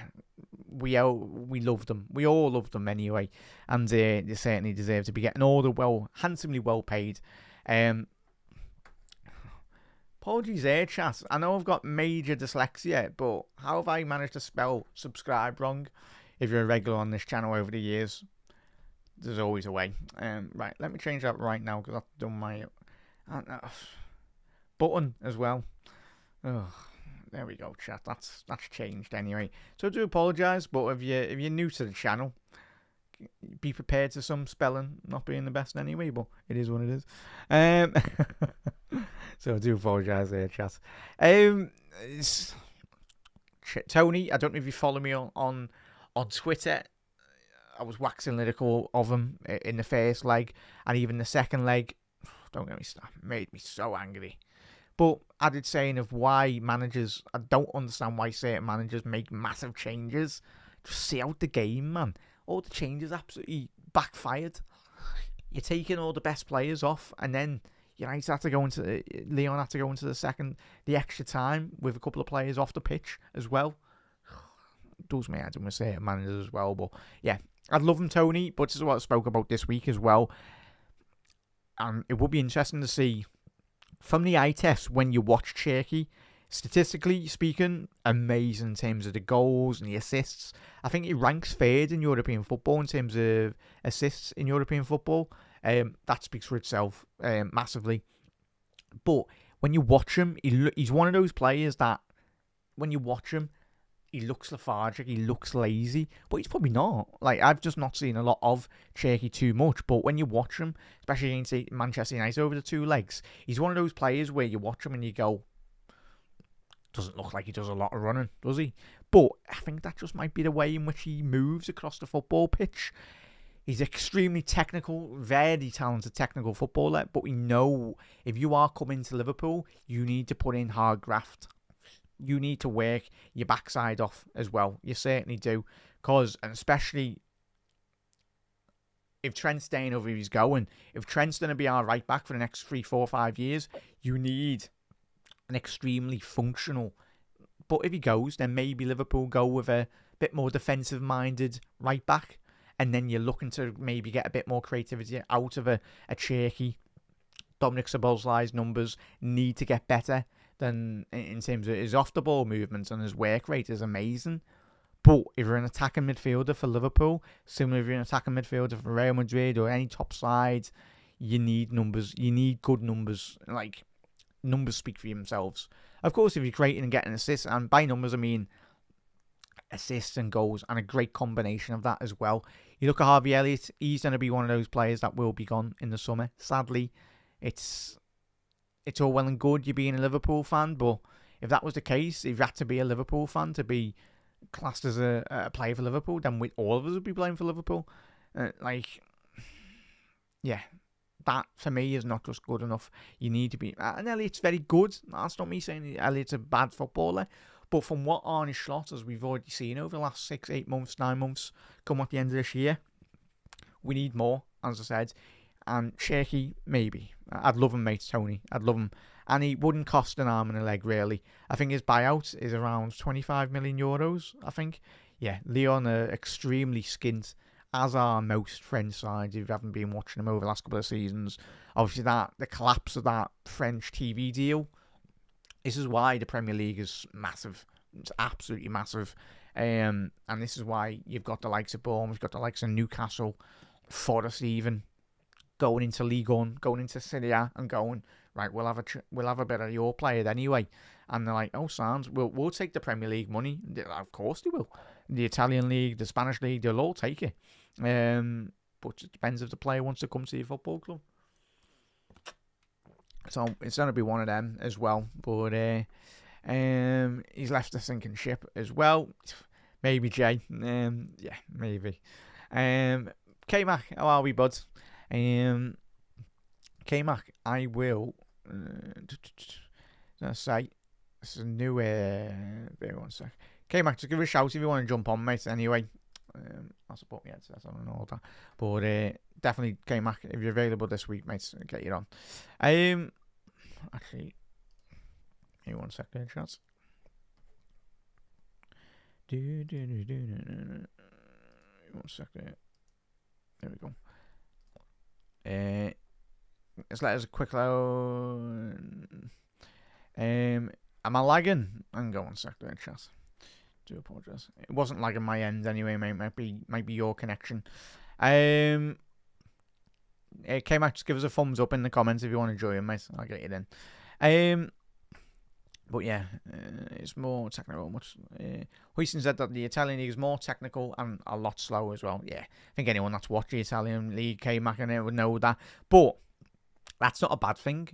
[SPEAKER 1] we love them. We all love them anyway, and they certainly deserve to be getting handsomely well paid. Apologies there, chat. I know I've got major dyslexia, but how have I managed to spell subscribe wrong? If you're a regular on this channel over the years, there's always a way. Right, let me change that right now because I've done my button as well. Oh, there we go, chat. That's changed anyway. So I do apologise, but if you're new to the channel, be prepared to some spelling not being the best anyway. But it is what it is. So I do apologise there, chat. Tony, I don't know if you follow me on Twitter. I was waxing lyrical of him in the first leg, and even the second leg. Don't get me started. Made me so angry. But I did saying of why managers. I don't understand why certain managers make massive changes. Just see out the game, man. All the changes absolutely backfired. You're taking all the best players off, and then Leon had to go into the extra time with a couple of players off the pitch as well. Does me head in with certain managers as well, but yeah, I'd love him, Tony. But this is what I spoke about this week as well, and it would be interesting to see from the eye test when you watch Cherky. Statistically speaking, amazing in terms of the goals and the assists. I think he ranks third in European football in terms of assists in European football. That speaks for itself massively. But when you watch him, he's one of those players that when you watch him, he looks lethargic, he looks lazy, but he's probably not. Like, I've just not seen a lot of Cherky too much, but when you watch him, especially against Manchester United over the 2 legs, he's one of those players where you watch him and you go, doesn't look like he does a lot of running, does he? But I think that just might be the way in which he moves across the football pitch. He's extremely technical, very talented technical footballer, but we know if you are coming to Liverpool, you need to put in hard graft. You need to work your backside off as well. You certainly do. And especially if Trent's staying over, if he's going, if Trent's going to be our right back for the next 3, 4, 5 years, you need an extremely functional. But if he goes, then maybe Liverpool go with a bit more defensive-minded right back, and then you're looking to maybe get a bit more creativity out of a Cherky. Dominic Szoboszlai's numbers need to get better than in terms of his off-the-ball movements, and his work rate is amazing. But if you're an attacking midfielder for Liverpool, similar if you're an attacking midfielder for Real Madrid or any top side, you need numbers. You need good numbers. Like, numbers speak for themselves. Of course, if you're creating and getting assists, and by numbers I mean assists and goals, and a great combination of that as well. You look at Harvey Elliott, he's going to be one of those players that will be gone in the summer. Sadly, it's all well and good you being a Liverpool fan, but if that was the case, if you had to be a Liverpool fan to be classed as a player for Liverpool, then all of us would be playing for Liverpool. Yeah. That, for me, is not just good enough. You need to be... And Elliott's very good. That's not me saying Elliott's a bad footballer. But from what Arne Slot, as we've already seen over the last 6, 8 months, 9 months, come at the end of this year, we need more, as I said. And Cherky, maybe. I'd love him, mate, Tony. I'd love him. And he wouldn't cost an arm and a leg, really. I think his buyout is around 25 million euros, I think. Yeah, Lyon are extremely skint, as are most French sides, if you haven't been watching them over the last couple of seasons. Obviously, the collapse of that French TV deal, this is why the Premier League is massive. It's absolutely massive. And this is why you've got the likes of Bournemouth, you've got the likes of Newcastle, Forest even, going into Ligue 1, going into Serie A and going, right, we'll have a bit of your player anyway. And they're like, oh, sounds, we'll take the Premier League money. Of course they will. The Italian League, the Spanish League, they'll all take it. But it depends if the player wants to come to your football club. So it's going to be one of them as well. But he's left a sinking ship as well. Maybe Jay. Yeah, maybe. K-Mac, how are we, bud? K-Mac, I will say, this is a new, wait 1 sec. K-Mac, just give it a shout if you want to jump on, mate, anyway. I'll support me headset on and all that. But definitely, K-Mac, if you're available this week, mate, get you on. Actually, give me 1 second, chance. 1 second. There we go. Let's let us a quick load. Am I lagging? Hang on 1 second, chat. Do apologise. It wasn't lagging my end anyway, mate. Might be your connection. K-Mac, just give us a thumbs up in the comments if you want to join, mate. I'll get you then. But yeah, it's more technical. Huijsen said that the Italian league is more technical and a lot slower as well. Yeah, I think anyone that's watched the Italian league, K-Mac, and it would know that. But that's not a bad thing.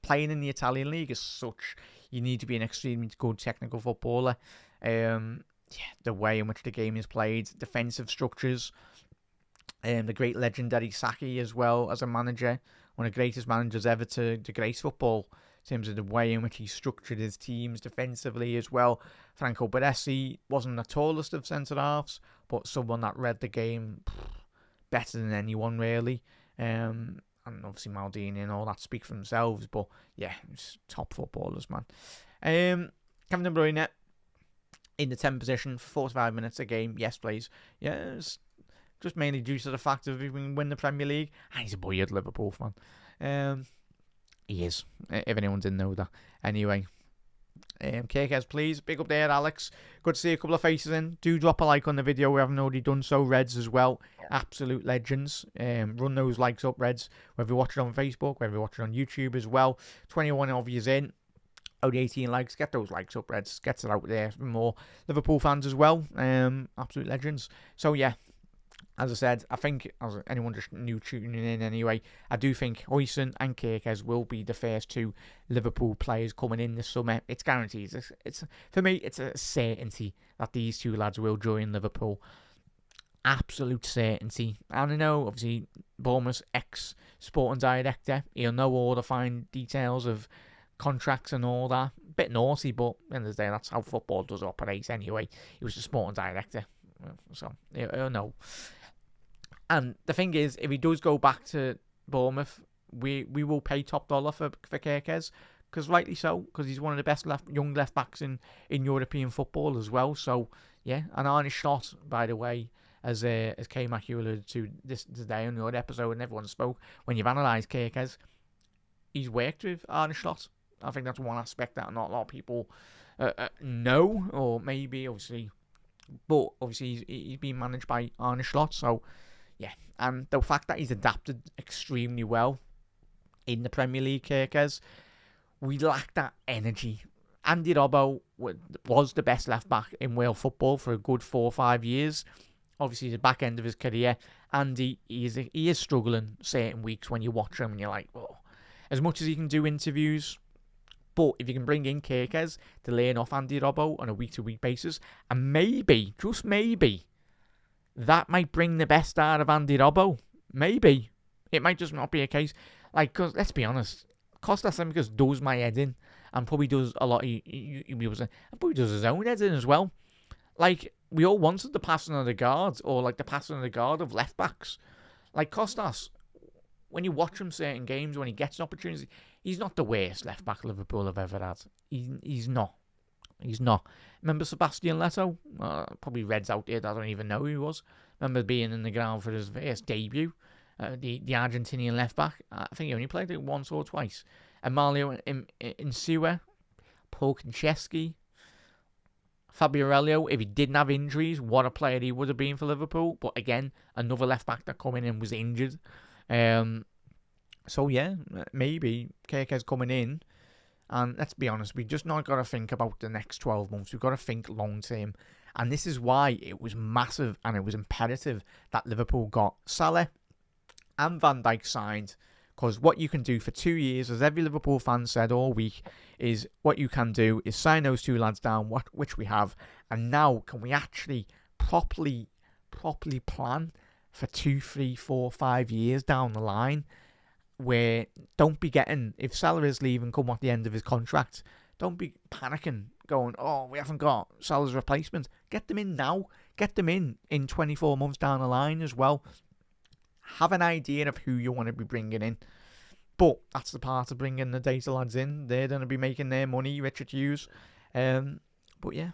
[SPEAKER 1] Playing in the Italian league is such. You need to be an extremely good technical footballer. The way in which the game is played, defensive structures, the great legendary Saki as well as a manager, one of the greatest managers ever to grace football. In terms of the way in which he structured his teams defensively as well. Franco Baresi wasn't the tallest of centre-halves, but someone that read the game better than anyone, really. And obviously Maldini and all that speak for themselves, but yeah, it's top footballers, man. Kevin De Bruyne in the 10th position for 45 minutes a game. Yes, please. Yes, just mainly due to the fact of if we can win the Premier League. And he's a boy at Liverpool, man. He is, if anyone didn't know that. Anyway, Kerkez, please. Big up there, Alex. Good to see a couple of faces in. Do drop a like on the video. We haven't already done so. Reds as well. Absolute legends. Run those likes up, Reds. Whether you watch it on Facebook, whether you watch it on YouTube as well. 21 of you in. Only 18 likes. Get those likes up, Reds. Gets it out there for more Liverpool fans as well. Absolute legends. So, yeah. As I said, I think, as anyone just new tuning in anyway, I do think Huijsen and Kerkez will be the first two Liverpool players coming in this summer. It's guaranteed. It's for me, it's a certainty that these two lads will join Liverpool. Absolute certainty. And I know, obviously, Bournemouth's ex-sporting director, he'll know all the fine details of contracts and all that. Bit naughty, but at the end of the day, that's how football does operate anyway. He was the sporting director, so he'll know. And the thing is, if he does go back to Bournemouth, we will pay top dollar for Kerkez, because rightly so, because he's one of the best young left backs in European football as well. So yeah, and Arne Slot, by the way, as K-Mac you alluded to this today on the other episode, and everyone spoke when you've analysed Kerkez, he's worked with Arne Slot. I think that's one aspect that not a lot of people know, or maybe obviously, but obviously he's been managed by Arne Slot, so. Yeah, and the fact that he's adapted extremely well in the Premier League, Kerkez, we lack that energy. Andy Robbo was the best left-back in Wales football for a good 4 or 5 years. Obviously, the back end of his career, Andy, he is struggling certain weeks when you watch him and you're like, oh, as much as he can do interviews, but if you can bring in Kerkez to learn off Andy Robbo on a week-to-week basis, and maybe, just maybe, that might bring the best out of Andy Robbo. Maybe. It might just not be a case. Because, let's be honest, Kostas Tsimikas does my head in. And probably does a lot. He probably does his own head in as well. We all wanted the passing of the guard. Or, the passing of the guard of left-backs. Kostas, when you watch him certain games, when he gets an opportunity, he's not the worst left back Liverpool have ever had. He's not. He's not. Remember Sebastian Leto? Probably Reds out there that don't even know who he was. Remember being in the ground for his first debut, the Argentinian left back. I think he only played it once or twice. Emilio Insua, Paul Konchesky, Fabio Aurelio. If he didn't have injuries, what a player he would have been for Liverpool. But again, another left back that come in and was injured. So yeah, maybe Kerkez coming in. And let's be honest, we just not got to think about the next 12 months. We've got to think long term. And this is why it was massive and it was imperative that Liverpool got Salah and Van Dijk signed. Because what you can do for 2 years, as every Liverpool fan said all week, is what you can do is sign those two lads down, which we have. And now can we actually properly plan for 2, 3, 4, 5 years down the line? Where don't be getting, if Salah is leaving come at the end of his contract, don't be panicking going, oh, we haven't got Salah's replacement. Get them in now. Get them in 24 months down the line as well. Have an idea of who you want to be bringing in. But that's the part of bringing the data lads in. They're going to be making their money, Richard Hughes. But yeah,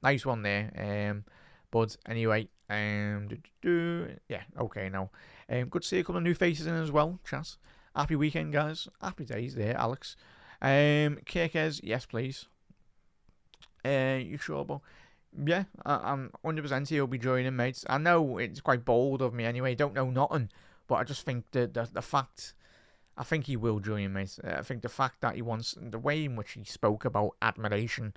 [SPEAKER 1] nice one there. But anyway, yeah, okay now. Good to see a couple of new faces in as well, chat. Happy weekend, guys. Happy days there, Alex. Kerkez, yes, please. You sure, but yeah, I'm 100% he'll be joining, mates. I know it's quite bold of me anyway. Don't know nothing, but I just think the fact, I think he will join, mate. I think the fact that he wants, the way in which he spoke about admiration,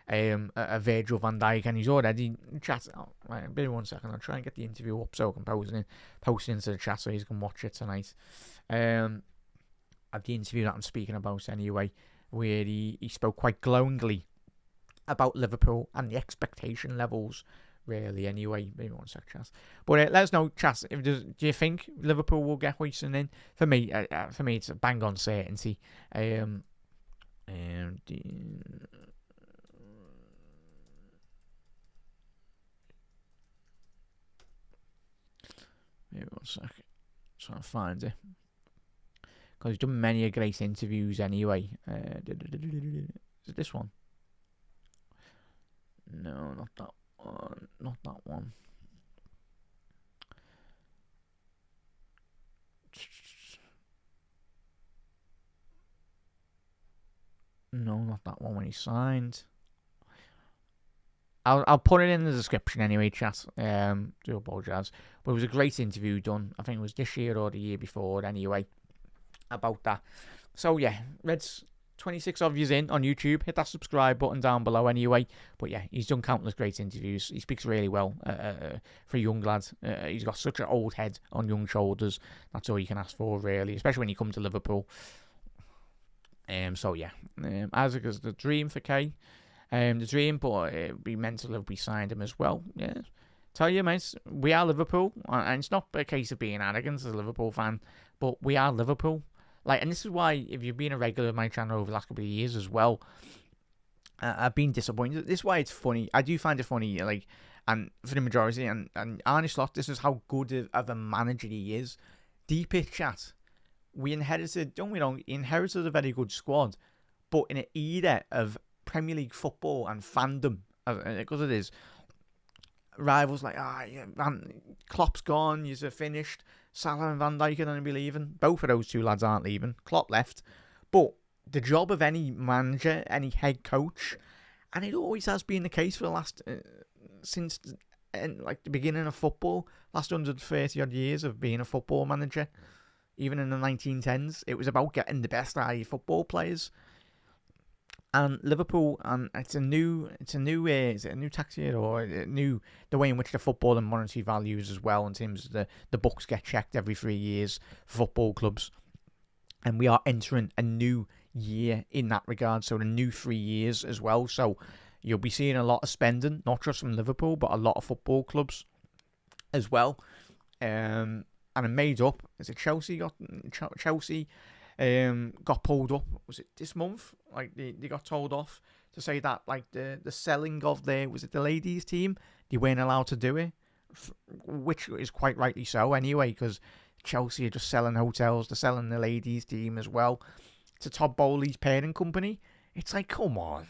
[SPEAKER 1] Virgil van Dijk, and he's already chat. Oh, right, give me 1 second. I'll try and get the interview up so I can post it into the chat so you can watch it tonight. At the interview that I'm speaking about anyway, where he spoke quite glowingly about Liverpool and the expectation levels, really. Anyway, maybe 1 sec, chat. But let us know, chat. Do you think Liverpool will get Huijsen in? For me, it's a bang on certainty. Maybe 1 sec. Trying to find it. Because he's done many great interviews anyway. Is it this one? No, not that one. Not that one. No, not that one when he signed. I'll put it in the description anyway, chat. Do apologise. But it was a great interview done. I think it was this year or the year before anyway. About that. So yeah, Reds, 26 of yous in on YouTube. Hit that subscribe button down below anyway. But yeah, he's done countless great interviews. He speaks really well for a young lad. He's got such an old head on young shoulders. That's all you can ask for, really, especially when you come to Liverpool. So yeah, Isaac is the dream for Kay. The dream, but it'd be mental if we signed him as well. Yeah, tell you, mates, we are Liverpool, and it's not a case of being arrogant as a Liverpool fan, but we are Liverpool. Like, and this is why, if you've been a regular of my channel over the last couple of years as well, I've been disappointed. This is why it's funny. I do find it funny, like, and for the majority, and Arne Slot, this is how good of a manager he is. Deep it, chat. We inherited, don't we know, he inherited a very good squad, but in an era of Premier League football and fandom, because it is, rivals like, yeah, man, Klopp's gone, you're finished, Salah and Van Dijk are going to be leaving. Both of those two lads aren't leaving. Klopp left. But the job of any manager, any head coach, and it always has been the case for the last, since like the beginning of football, last 130 odd years of being a football manager, even in the 1910s, it was about getting the best out of your football players. And Liverpool, and it's a new tax year, or the way in which the football and monetary values as well, in terms of the books get checked every 3 years for football clubs. And we are entering a new year in that regard, so the new 3 years as well. So you'll be seeing a lot of spending, not just from Liverpool, but a lot of football clubs as well. And it made up, is it Chelsea got pulled up, was it this month? Like they got told off to say that, like, the selling of the ladies team, they weren't allowed to do it, which is quite rightly so anyway, because Chelsea are just selling hotels. They're selling the ladies' team as well to Todd Bowley's parent company. It's like, come on.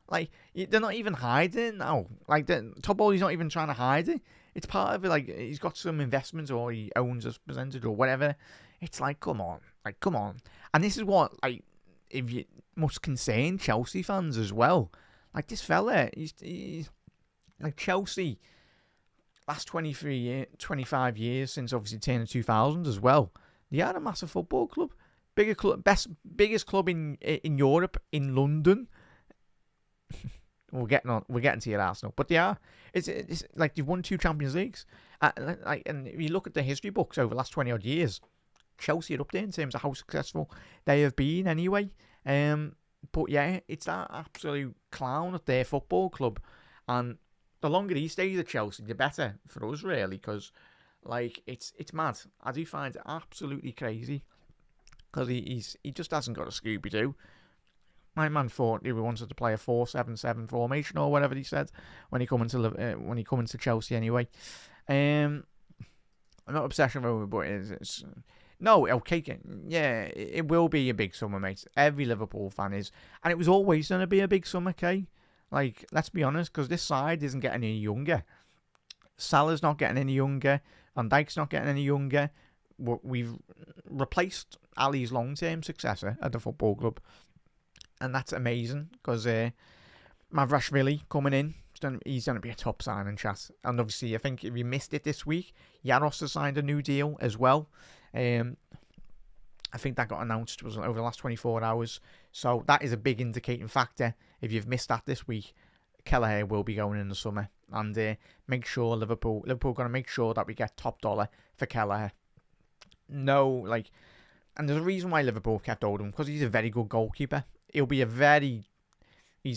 [SPEAKER 1] Like, they're not even hiding now. Like, Todd Bowley's not even trying to hide it. It's part of it. Like, he's got some investments or he owns a percentage or whatever. It's like, come on. Like, come on. And this is what, like, if you must concern Chelsea fans as well. Like, this fella, he's like, Chelsea, last 25 years since obviously turning 2000 as well. They are a massive football club. Biggest club in Europe, in London. We're getting to your Arsenal, but they are. It's like they've won 2 Champions Leagues. And if you look at the history books over the last 20 odd years, Chelsea are up there in terms of how successful they have been anyway. But yeah, it's that absolute clown at their football club, and the longer he stays at Chelsea, the better for us, really, because like it's mad. I do find it absolutely crazy because he just hasn't got a Scooby-Doo. My man thought he wanted to play a 4-7-7 formation or whatever he said when he come into Chelsea anyway. I'm not obsessed with it, but it's no, okay, yeah, it will be a big summer, mate. Every Liverpool fan is, and it was always going to be a big summer, okay? Like, let's be honest, because this side isn't getting any younger. Salah's not getting any younger. Van Dijk's not getting any younger. We've replaced Ali's long-term successor at the football club. And that's amazing, because Mavrashvili coming in, he's going to be a top signing, chat. And obviously, I think if you missed it this week, Yaros has signed a new deal as well. I think that got announced was over the last 24 hours. So that is a big indicating factor. If you've missed that this week, Kelleher will be going in the summer. And make sure Liverpool going to make sure that we get top dollar for Kelleher. No, like, and there's a reason why Liverpool kept Oldham, because he's a very good goalkeeper. He'll be he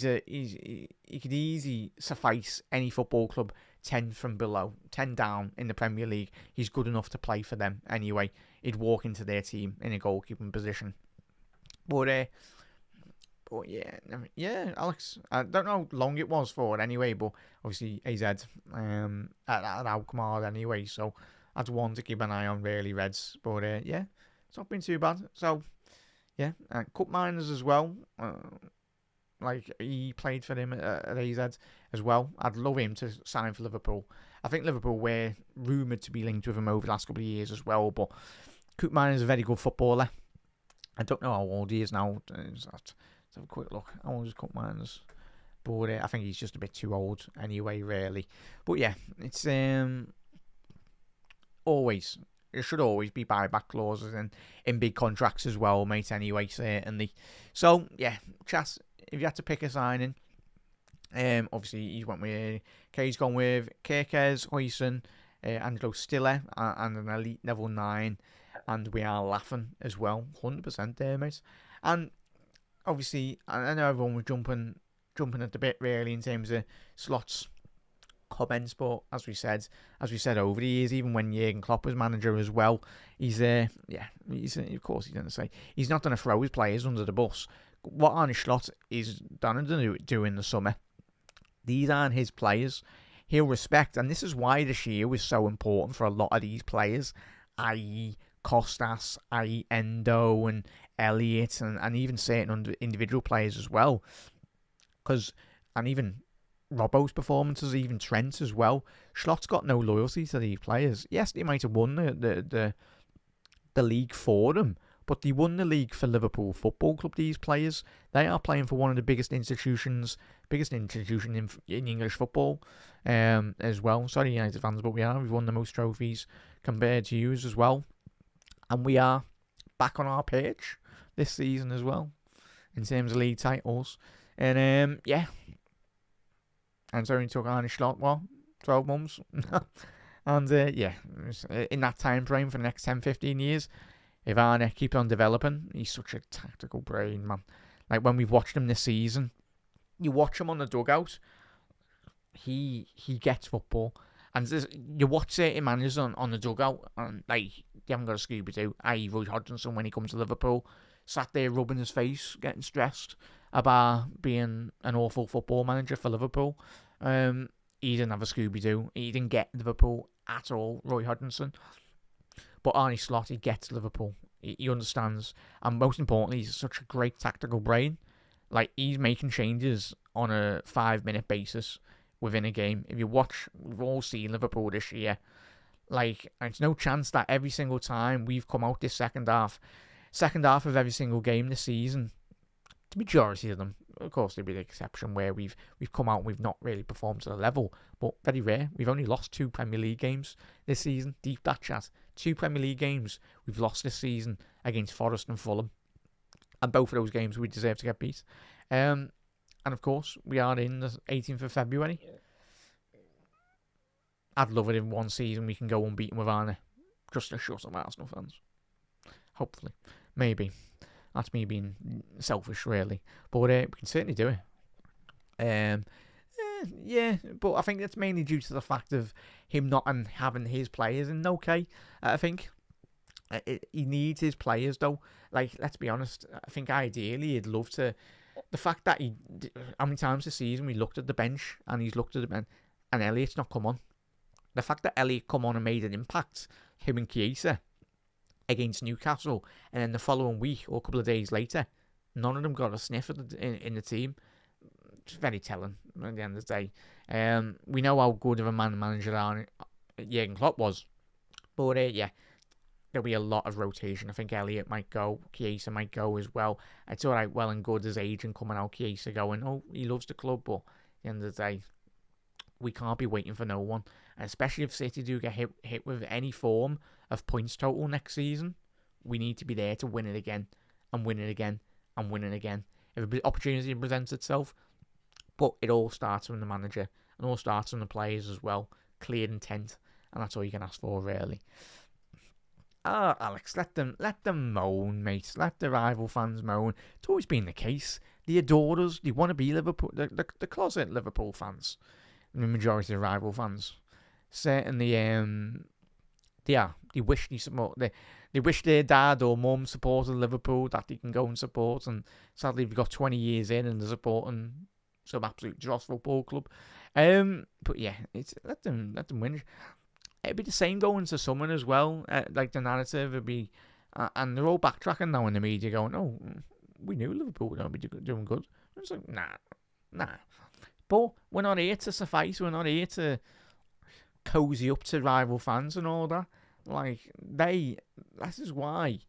[SPEAKER 1] could easily suffice any football club 10 from below, 10 down in the Premier League. He's good enough to play for them anyway. He'd walk into their team in a goalkeeping position. But yeah, Alex, I don't know how long it was for anyway, but obviously AZ at Alkmaar anyway, so that's one to keep an eye on, really, Reds. But yeah, it's not been too bad. So yeah, Cup Miners as well. Like, he played for him at AZ as well. I'd love him to sign for Liverpool. I think Liverpool were rumoured to be linked with him over the last couple of years as well. But Cup Miners is a very good footballer. I don't know how old he is now. Let's have a quick look. How old is Cup Miners? But I think he's just a bit too old anyway, really. But yeah, it's it should always be buyback clauses in big contracts as well, mate, anyway, certainly. So, yeah, chat, if you had to pick a signing, obviously he's gone with Kerkez, Huijsen, Angelo Stiller, and an elite level 9, and we are laughing as well, 100% there, mate. And obviously, I know everyone was jumping at the bit, really, in terms of slots comments, but as we said over the years, even when Jurgen Klopp was manager as well, he's of course he's going to say he's not going to throw his players under the bus. What Arne Slot is going to do in the summer, these aren't his players. He'll respect, and this is why this year was so important for a lot of these players, i.e. Kostas, i.e. Endo and Elliott, and even certain individual players as well, and even Robbo's performances, even Trent as well. Schlot's got no loyalty to these players. Yes, they might have won the league for them, but they won the league for Liverpool Football Club, these players. They are playing for one of the biggest institution in English football as well. Sorry, United fans, but we've won the most trophies compared to you as well. And we are back on our pitch this season as well, in terms of league titles. And yeah. And so it took Arne Slot, 12 months. And yeah, in that time frame for the next 10-15 years, if Arne keeps on developing, he's such a tactical brain, man. Like, when we've watched him this season, you watch him on the dugout, he gets football. And you watch certain managers on the dugout, and like, they haven't got a Scooby-Doo, i.e. Roy Hodgson when he comes to Liverpool, sat there rubbing his face, getting stressed about being an awful football manager for Liverpool. He didn't have a Scooby-Doo. He didn't get Liverpool at all, Roy Hodgson. But Arne Slot, he gets Liverpool. He understands. And most importantly, he's such a great tactical brain. Like, he's making changes on a 5-minute basis within a game. If you watch, we've all seen Liverpool this year. Like, there's no chance that every single time we've come out this second half of every single game this season, the majority of them, of course, there'd be the exception where we've come out and we've not really performed to the level, but very rare. We've only lost 2 Premier League games this season. Deep that chat. 2 Premier League games we've lost this season against Forest and Fulham, and both of those games we deserve to get beat. And of course, we are in the 18th of February. I'd love it if one season we can go unbeaten with Arne, just to shut up Arsenal fans. Hopefully, maybe. That's me being selfish, really. But we can certainly do it. Yeah, but I think that's mainly due to the fact of him not having his players in okay. I think he needs his players, though. Like, let's be honest, I think ideally he'd love to. The fact that how many times this season we looked at the bench and he's looked at the bench and Elliott's not come on. The fact that Elliott come on and made an impact, him and Chiesa, against Newcastle, and then the following week or a couple of days later, none of them got a sniff in the team. It's very telling at the end of the day. We know how good of a manager Jurgen Klopp was, but yeah, there'll be a lot of rotation. I think Elliott might go, Chiesa might go as well. It's all right, well and good as agent coming out, Chiesa going, oh, he loves the club, but at the end of the day, we can't be waiting for no one. And especially if City do get hit with any form of points total next season, we need to be there to win it again, and win it again, and win it again. If an opportunity presents itself, but it all starts from the manager, and all starts from the players as well. Clear intent, and that's all you can ask for, really. Alex, let them moan, mate. Let the rival fans moan. It's always been the case. They adore us. They want to be Liverpool, the closet Liverpool fans. The majority of rival fans. Certainly, they wish they wish their dad or mum supported Liverpool that they can go and support. And sadly, we've got 20 years in and they're supporting some absolute dross football club. But yeah, let them win. It'd be the same going to someone as well. Like the narrative would be, and they're all backtracking now in the media, going, "Oh, we knew Liverpool would not be doing good." It's like, nah. But we're not here to suffice. We're not here to cozy up to rival fans and all that. Like, this is why.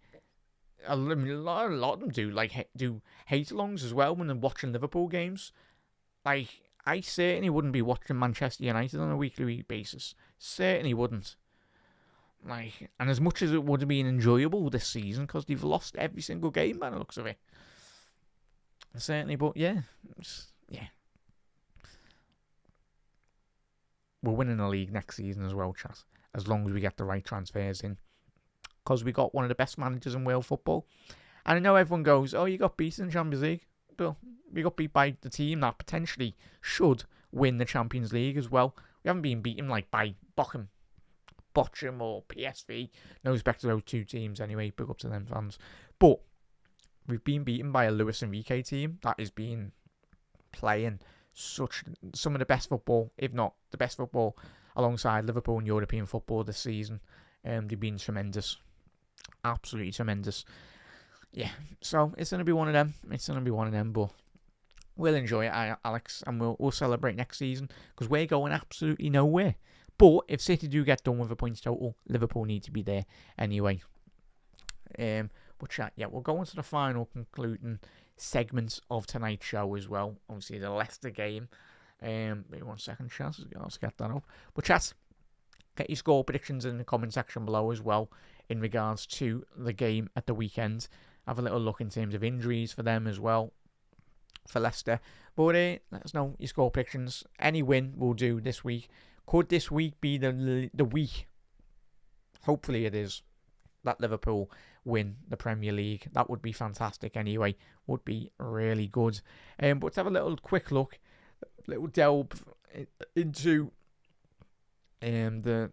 [SPEAKER 1] I mean, a lot of them do hate-alongs as well when they're watching Liverpool games. Like, I certainly wouldn't be watching Manchester United on a weekly basis. Certainly wouldn't. Like, and as much as it would have been enjoyable this season, because they've lost every single game by the looks of it. Certainly, but yeah. We're winning the league next season as well, chat. As long as we get the right transfers in. Because we got one of the best managers in world football. And I know everyone goes, oh, you got beaten in the Champions League. Well, we got beat by the team that potentially should win the Champions League as well. We haven't been beaten by Bochum or PSV. No respect to those two teams anyway. Big up to them fans. But we've been beaten by a Luis Enrique team that has been playing some of the best football, if not the best football, alongside Liverpool and European football this season. They've been tremendous. Absolutely tremendous. Yeah, so it's going to be one of them. But we'll enjoy it, Alex, and we'll celebrate next season because we're going absolutely nowhere. But if City do get done with a points total, Liverpool need to be there anyway. But chat, yeah, we'll go on to the final concluding segments of tonight's show as well. Obviously, the Leicester game. Wait 1 second, chat. Let's get that up. But chat, get your score predictions in the comment section below as well in regards to the game at the weekend. Have a little look in terms of injuries for them as well, for Leicester. But let us know your score predictions. Any win will do this week. Could this week be the week? Hopefully it is. That Liverpool win the Premier League. That would be fantastic anyway. Would be really good. But let's have a little quick look. Little delve into the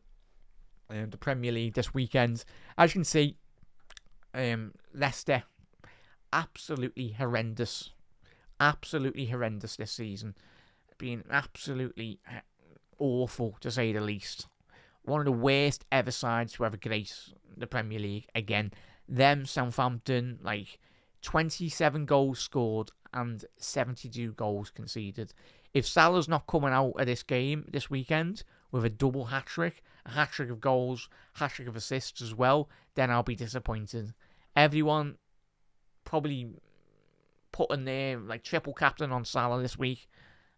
[SPEAKER 1] Premier League this weekend. As you can see, Leicester absolutely horrendous this season, being absolutely awful to say the least. one of the worst ever sides to ever grace the Premier League again. Them, Southampton, 27 goals scored and 72 goals conceded. If Salah's not coming out of this game this weekend with a double hat-trick, a hat-trick of goals, hat-trick of assists as well, then I'll be disappointed. Everyone probably putting their triple captain on Salah this week,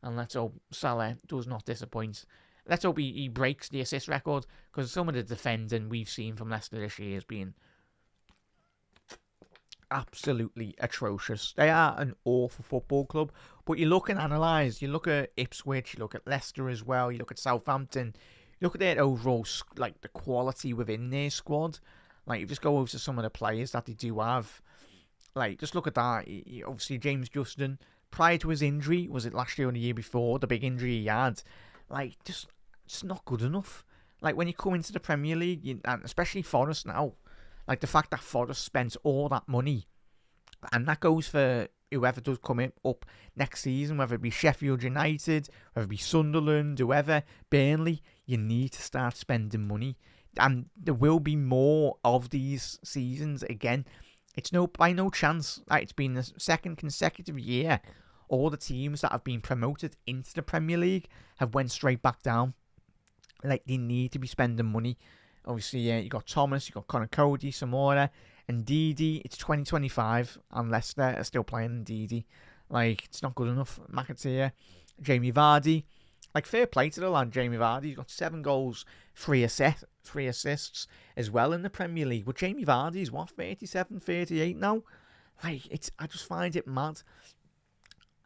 [SPEAKER 1] and let's hope Salah does not disappoint. Let's hope he breaks the assist record, because some of the defending we've seen from Leicester this year has been absolutely atrocious. They are an awful football club, but you look and analyse, you look at Ipswich, you look at Leicester as well, you look at Southampton, you look at their overall, the quality within their squad. You just go over to some of the players that they do have. Just look at that. Obviously, James Justin, prior to his injury, was it last year or the year before, the big injury he had, just not good enough. When you come into the Premier League, and especially Forest now, the fact that Forest spent all that money, and that goes for whoever does come up next season, whether it be Sheffield United, whether it be Sunderland, whoever, Burnley, you need to start spending money. And there will be more of these seasons again. It's by no chance that it's been the second consecutive year all the teams that have been promoted into the Premier League have went straight back down. They need to be spending money. Obviously, you got Thomas, you got Connor Cody, Samora, and Didi. It's 2025, and Leicester are still playing Didi. It's not good enough. McAteer, Jamie Vardy. Fair play to the lad, Jamie Vardy. He's got 7 goals, 3 assists as well in the Premier League. But Jamie Vardy's 37, 38 now? I just find it mad.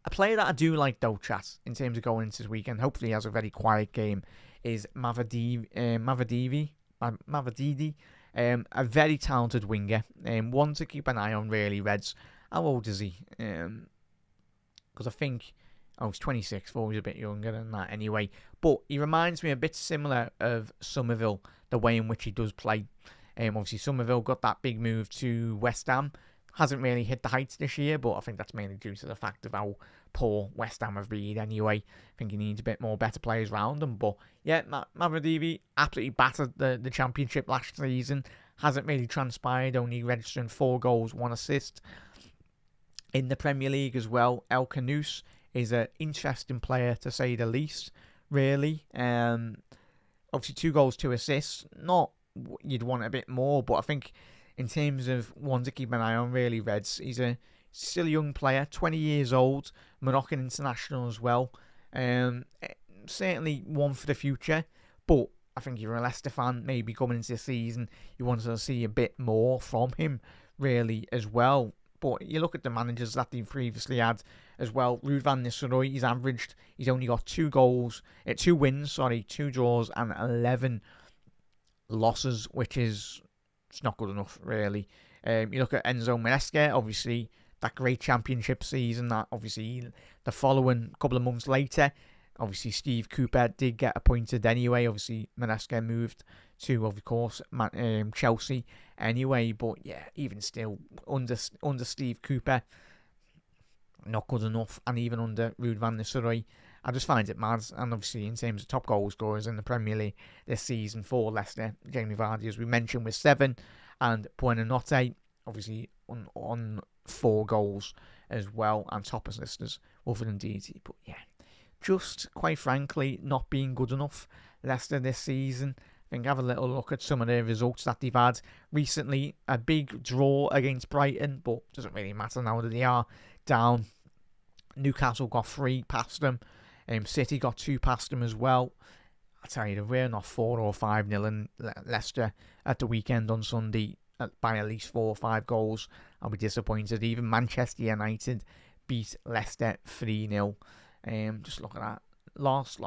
[SPEAKER 1] A player that I do like, though, chat, in terms of going into this weekend, hopefully he has a very quiet game, is Mavadidi. A very talented winger. One to keep an eye on, really, Reds. How old is he? Because I think... he's 26, thought he was a bit younger than that anyway. But he reminds me a bit similar of Somerville, the way in which he does play. Obviously, Somerville got that big move to West Ham. Hasn't really hit the heights this year, but I think that's mainly due to the fact of how poor West Ham have been anyway. I think he needs a bit more better players around him. But yeah, Mavadivi absolutely battered the Championship last season. Hasn't really transpired, only registering 4 goals, 1 assist. In the Premier League as well, El Canouse is an interesting player, to say the least, really. Obviously, 2 goals, 2 assists. Not you'd want a bit more, but I think in terms of one to keep an eye on, really, Reds, he's still a young player, 20 years old, Moroccan international as well. Certainly one for the future, but I think you're a Leicester fan, maybe coming into the season, you want to see a bit more from him, really, as well. But you look at the managers that they previously had as well. Ruud van Nistelrooy, he's only got 2 wins, 2 draws and 11 losses, which is it's not good enough, really. You look at Enzo Maresca, obviously that great Championship season, that obviously the following couple of months later, obviously Steve Cooper did get appointed anyway. Obviously Maresca moved to, of course, Chelsea anyway. But yeah, even still, under Steve Cooper, not good enough. And even under Ruud van Nistelrooy, I just find it mad. And obviously, in terms of top goal scorers in the Premier League this season for Leicester, Jamie Vardy, as we mentioned, with 7, and Buonanotte, obviously, on 4 goals as well, and top assisters, other than DT. But yeah, just quite frankly, not being good enough. Leicester this season. I think have a little look at some of the results that they've had recently. A big draw against Brighton, but doesn't really matter now that they are down. Newcastle got 3 past them. City got 2 past them as well. I tell you, if we're not 4 or 5-0 in Leicester at the weekend on Sunday by at least 4 or 5 goals, I'll be disappointed. Even Manchester United beat Leicester 3-0. Just look at that. Loss.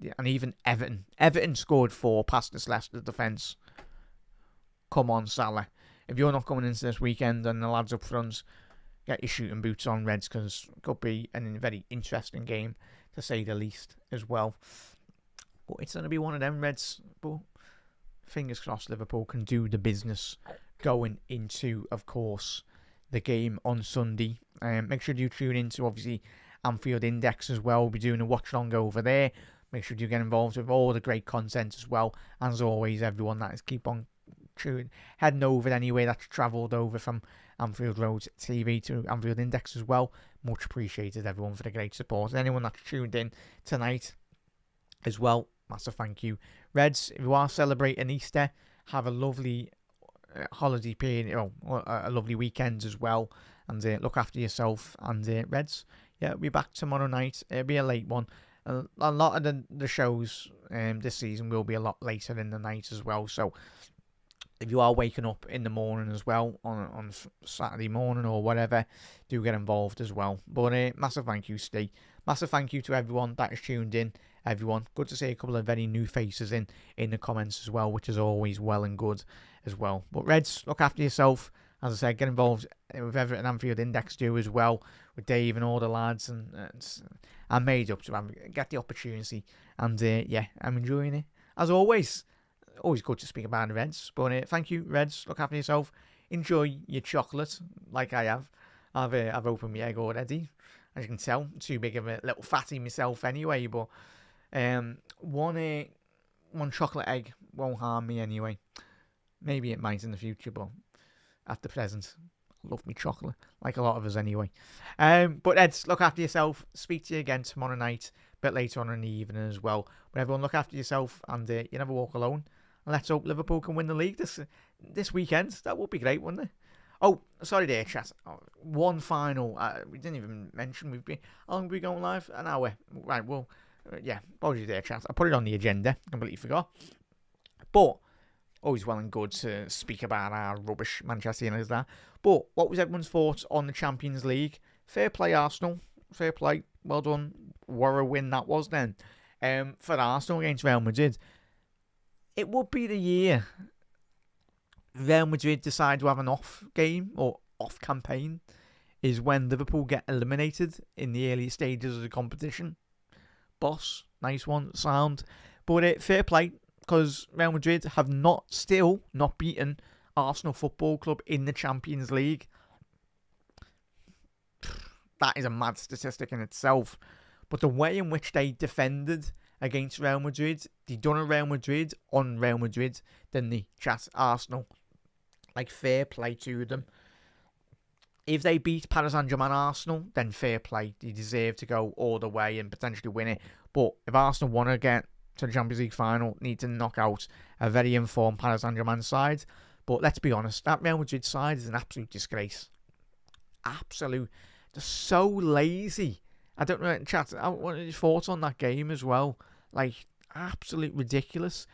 [SPEAKER 1] Yeah, and even Everton scored 4 past this Leicester defence. Come on, Salah. If you're not coming into this weekend and the lads up front, get your shooting boots on, Reds, because it could be a very interesting game, to say the least, as well. But it's going to be one of them, Reds. But fingers crossed Liverpool can do the business going into, of course, the game on Sunday. Make sure you tune into, obviously, Anfield Index as well. We'll be doing a watch-along over there. Make sure you get involved with all the great content as well. And as always, everyone that is keep on heading over anyway that's travelled over from Anfield Road TV to Anfield Index as well. Much appreciated, everyone, for the great support. And anyone that's tuned in tonight as well, massive thank you. Reds, if you are celebrating Easter, have a lovely holiday period, a lovely weekend as well. And look after yourself. And Reds, yeah, we'll be back tomorrow night. It'll be a late one. A lot of the shows this season will be a lot later in the night as well. So if you are waking up in the morning as well, on Saturday morning or whatever, do get involved as well. But massive thank you, Steve. Massive thank you to everyone that is tuned in. Everyone, good to see a couple of very new faces in the comments as well, which is always well and good as well. But Reds, look after yourself. As I said, get involved with everything Anfield Index do as well, with Dave and all the lads. And I'm made up to get the opportunity. And yeah, I'm enjoying it. As always good to speak about the Reds. But thank you, Reds. Look after yourself. Enjoy your chocolate, like I have. I've opened my egg already. As you can tell, too big of a little fatty myself anyway. But one chocolate egg won't harm me anyway. Maybe it might in the future, but at the present, I love me chocolate, like a lot of us anyway. But Eds, look after yourself. Speak to you again tomorrow night, a bit later on in the evening as well. But everyone, look after yourself, and you never walk alone. And let's hope Liverpool can win the league this weekend. That would be great, wouldn't it? Oh, sorry there, chat. One final. We didn't even mention how long have we going live? An hour. Right, well, yeah, apologies there, chat. I put it on the agenda. Completely forgot. But always well and good to speak about our rubbish Manchester United there. But what was everyone's thoughts on the Champions League? Fair play, Arsenal. Fair play. Well done. What a win that was then. For Arsenal against Real Madrid. It would be the year Real Madrid decide to have an off game or off campaign is when Liverpool get eliminated in the early stages of the competition. Boss, nice one, sound. But fair play, because Real Madrid have still not beaten Arsenal Football Club in the Champions League. That is a mad statistic in itself. But the way in which they defended against Real Madrid, they done a Real Madrid on Real Madrid, then they chat Arsenal. Like, fair play to them. If they beat Paris Saint-Germain Arsenal, then fair play. They deserve to go all the way and potentially win it. But if Arsenal want to get to the Champions League final, need to knock out a very informed Paris Saint-Germain side. But let's be honest, that Real Madrid side is an absolute disgrace. Absolute. They're so lazy. I don't know, chat, what are your thoughts on that game as well? Like, absolute ridiculous.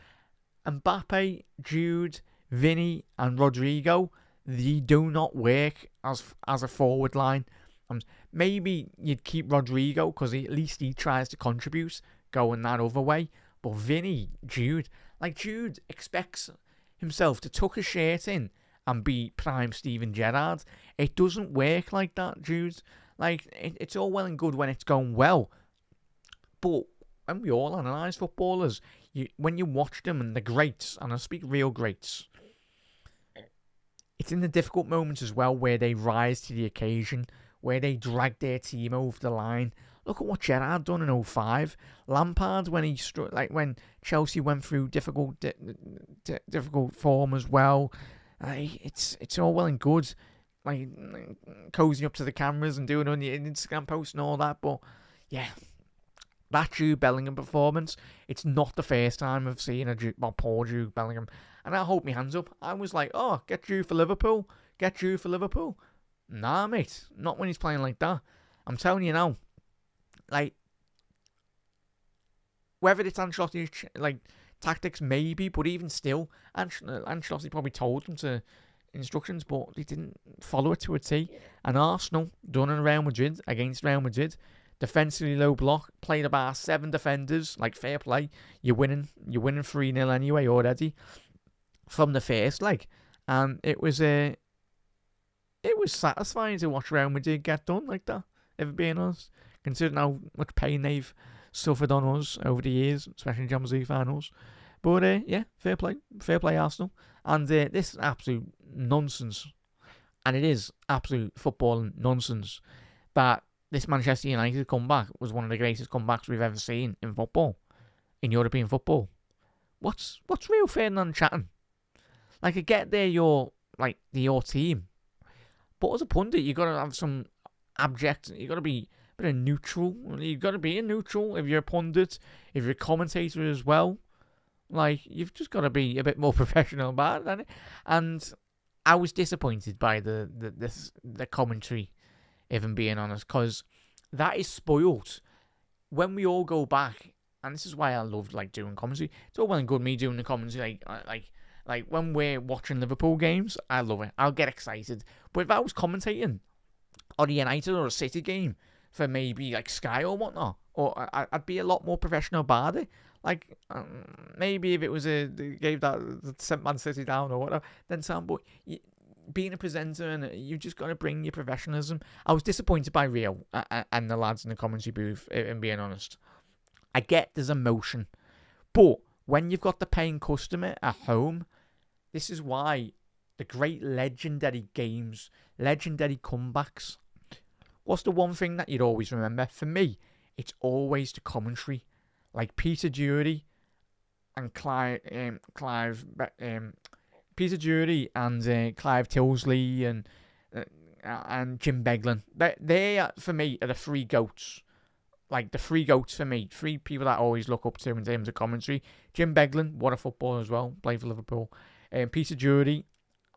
[SPEAKER 1] Mbappe, Jude, Vinny and Rodrigo, they do not work as a forward line. Maybe you'd keep Rodrigo because at least he tries to contribute going that other way. But Vinny, Jude expects himself to tuck his shirt in and be prime Steven Gerrard. It doesn't work like that, Jude. Like, it's all well and good when it's going well. But when we all analyse footballers, when you watch them and the greats, and I speak real greats, it's in the difficult moments as well where they rise to the occasion, where they drag their team over the line. Look at what Gerrard done in 2005. Lampard, when Chelsea went through difficult form as well. It's all well and good, like cozying up to the cameras and doing on the Instagram posts and all that. But yeah, that Jude Bellingham performance, it's not the first time I've seen poor Jude Bellingham. And I hold my hands up. I was like, oh, get Jude for Liverpool. Get Jude for Liverpool. Nah, mate. Not when he's playing like that. I'm telling you now. Like, whether it's Ancelotti's tactics, maybe, but even still, Ancelotti probably told them to instructions, but they didn't follow it to a T. And Arsenal, done in Real Madrid, against Real Madrid, defensively low block, played about 7 defenders, like, fair play. You're winning 3-0 anyway already from the first leg. And it was satisfying to watch Real Madrid get done like that, if I'm being honest, considering how much pain they've suffered on us over the years, especially in Champions League finals. But yeah, fair play Arsenal. And this is absolute nonsense, and it is absolute football nonsense, that this Manchester United comeback was one of the greatest comebacks we've ever seen in football. in European football. What's Rio Ferdinand chatting? Like, I get there, you're like your team, but as a pundit, you got to have some abject. You got to be a bit of neutral. You got to be a neutral if you're a pundit, if you're a commentator as well. Like, you've just got to be a bit more professional about it. And I was disappointed by the commentary, if I'm being honest, because that is spoilt. When we all go back, and this is why I loved like doing commentary. It's all well and good me doing the commentary, like when we're watching Liverpool games, I love it. I'll get excited. But if I was commentating on a United or a City game for maybe like Sky or whatnot, or I'd be a lot more professional about it. Like, maybe if it was they gave that sent Man City down or whatever, then Sam. But being a presenter, and you just got to bring your professionalism. I was disappointed by Rio and the lads in the commentary booth, and being honest. I get there's emotion, but when you've got the paying customer at home, this is why the great legendary games, legendary comebacks. What's the one thing that you'd always remember? For me, it's always the commentary. Like Peter Drury and Clive Peter Drury and Clive Tilsley and Jim Beglin. They are, for me, are the three goats. Like the three goats for me, three people that I always look up to in terms of commentary. Jim Beglin, what a footballer as well, played for Liverpool. Peter Drury,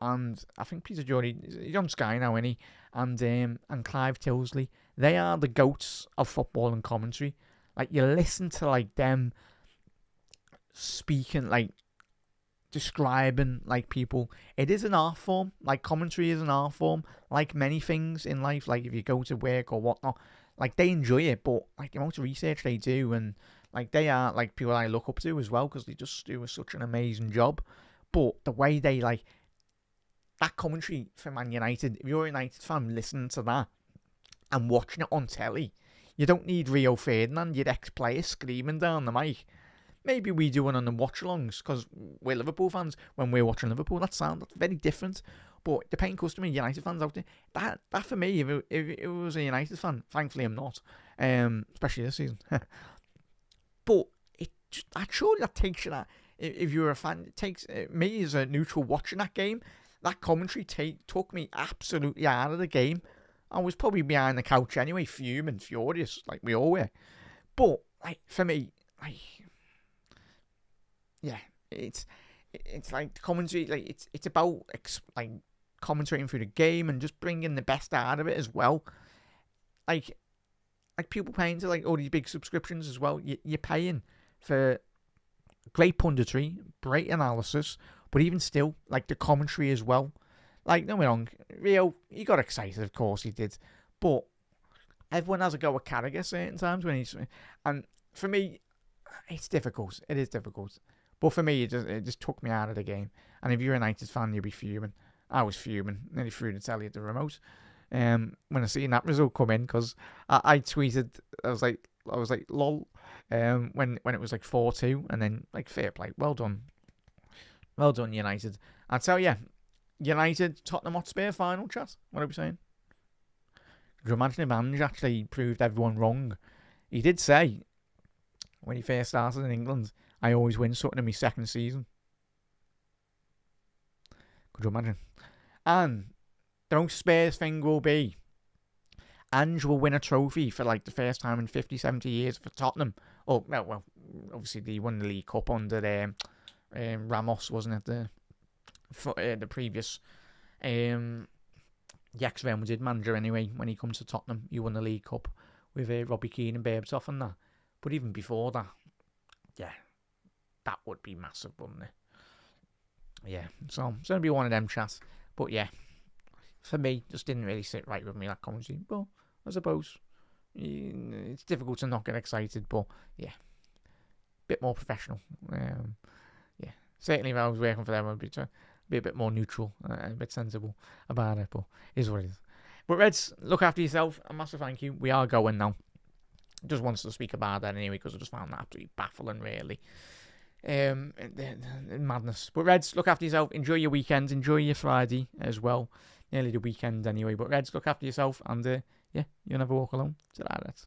[SPEAKER 1] and I think Peter Drury, he's on Sky now, isn't he? And Clive Tilsley. They are the goats of football and commentary. Like, you listen to, like, them speaking, like, describing, like, people. It is an art form. Like, commentary is an art form. Like many things in life, like, if you go to work or whatnot, like, they enjoy it, but, like, the amount of research they do, and, like, they are, like, people I look up to as well, because they just do such an amazing job. But the way they, like, that commentary for Man United, if you're a United fan, listening to that and watching it on telly, you don't need Rio Ferdinand, your ex-player, screaming down the mic. Maybe we do it on the watch-alongs, because we're Liverpool fans. When we're watching Liverpool, that's very different. But the paying customer, United fans out there, that for me, if it was a United fan, thankfully I'm not, especially this season. But that takes you that. If you're a fan, it takes me as a neutral watching that game. That commentary took me absolutely out of the game. I was probably behind the couch anyway, fuming, furious, like we all were. But like for me, like, yeah, it's like commentary, like it's about like commentating through the game and just bringing the best out of it as well. Like people paying to like all these big subscriptions as well. You're paying for great punditry, great analysis, but even still, like the commentary as well. Like, don't get me wrong, Rio, he got excited, of course he did. But everyone has a go at Kerkez certain times and for me, it's difficult. It is difficult. But for me, it just took me out of the game. And if you're a United fan, you'll be fuming. I was fuming. Nearly threw the telly at the remote. When I seen that result come in, because I tweeted, I was like, lol. When it was like 4-2, and then like fair play, well done, United. I tell you, United Tottenham Hotspur final, chat. What are we saying? Could you imagine if Ange actually proved everyone wrong? He did say when he first started in England, I always win something in my second season. Could you imagine? And the most Spurs thing will be Ange will win a trophy for like the first time in 50, 70 years for Tottenham. Oh, well, obviously they won the League Cup under Ramos, wasn't it? The previous Real Madrid manager anyway. When he comes to Tottenham, he won the League Cup with Robbie Keane and Berbatov and that. But even before that, yeah, that would be massive, wouldn't it? Yeah, so it's going to be one of them chats. But yeah, for me, just didn't really sit right with me, that commentary. But I suppose it's difficult to not get excited, but yeah, a bit more professional. Yeah, certainly if I was working for them, I'd be a bit more neutral and a bit sensible about it, but it is what it is. But Reds, look after yourself. A massive thank you. We are going now. Just wanted to speak about that anyway, because I just found that absolutely baffling, really. Madness. But Reds, look after yourself. Enjoy your weekend. Enjoy your Friday as well. Nearly the weekend anyway. But Reds, look after yourself. And yeah, you'll never walk alone. Ta-da, Reds.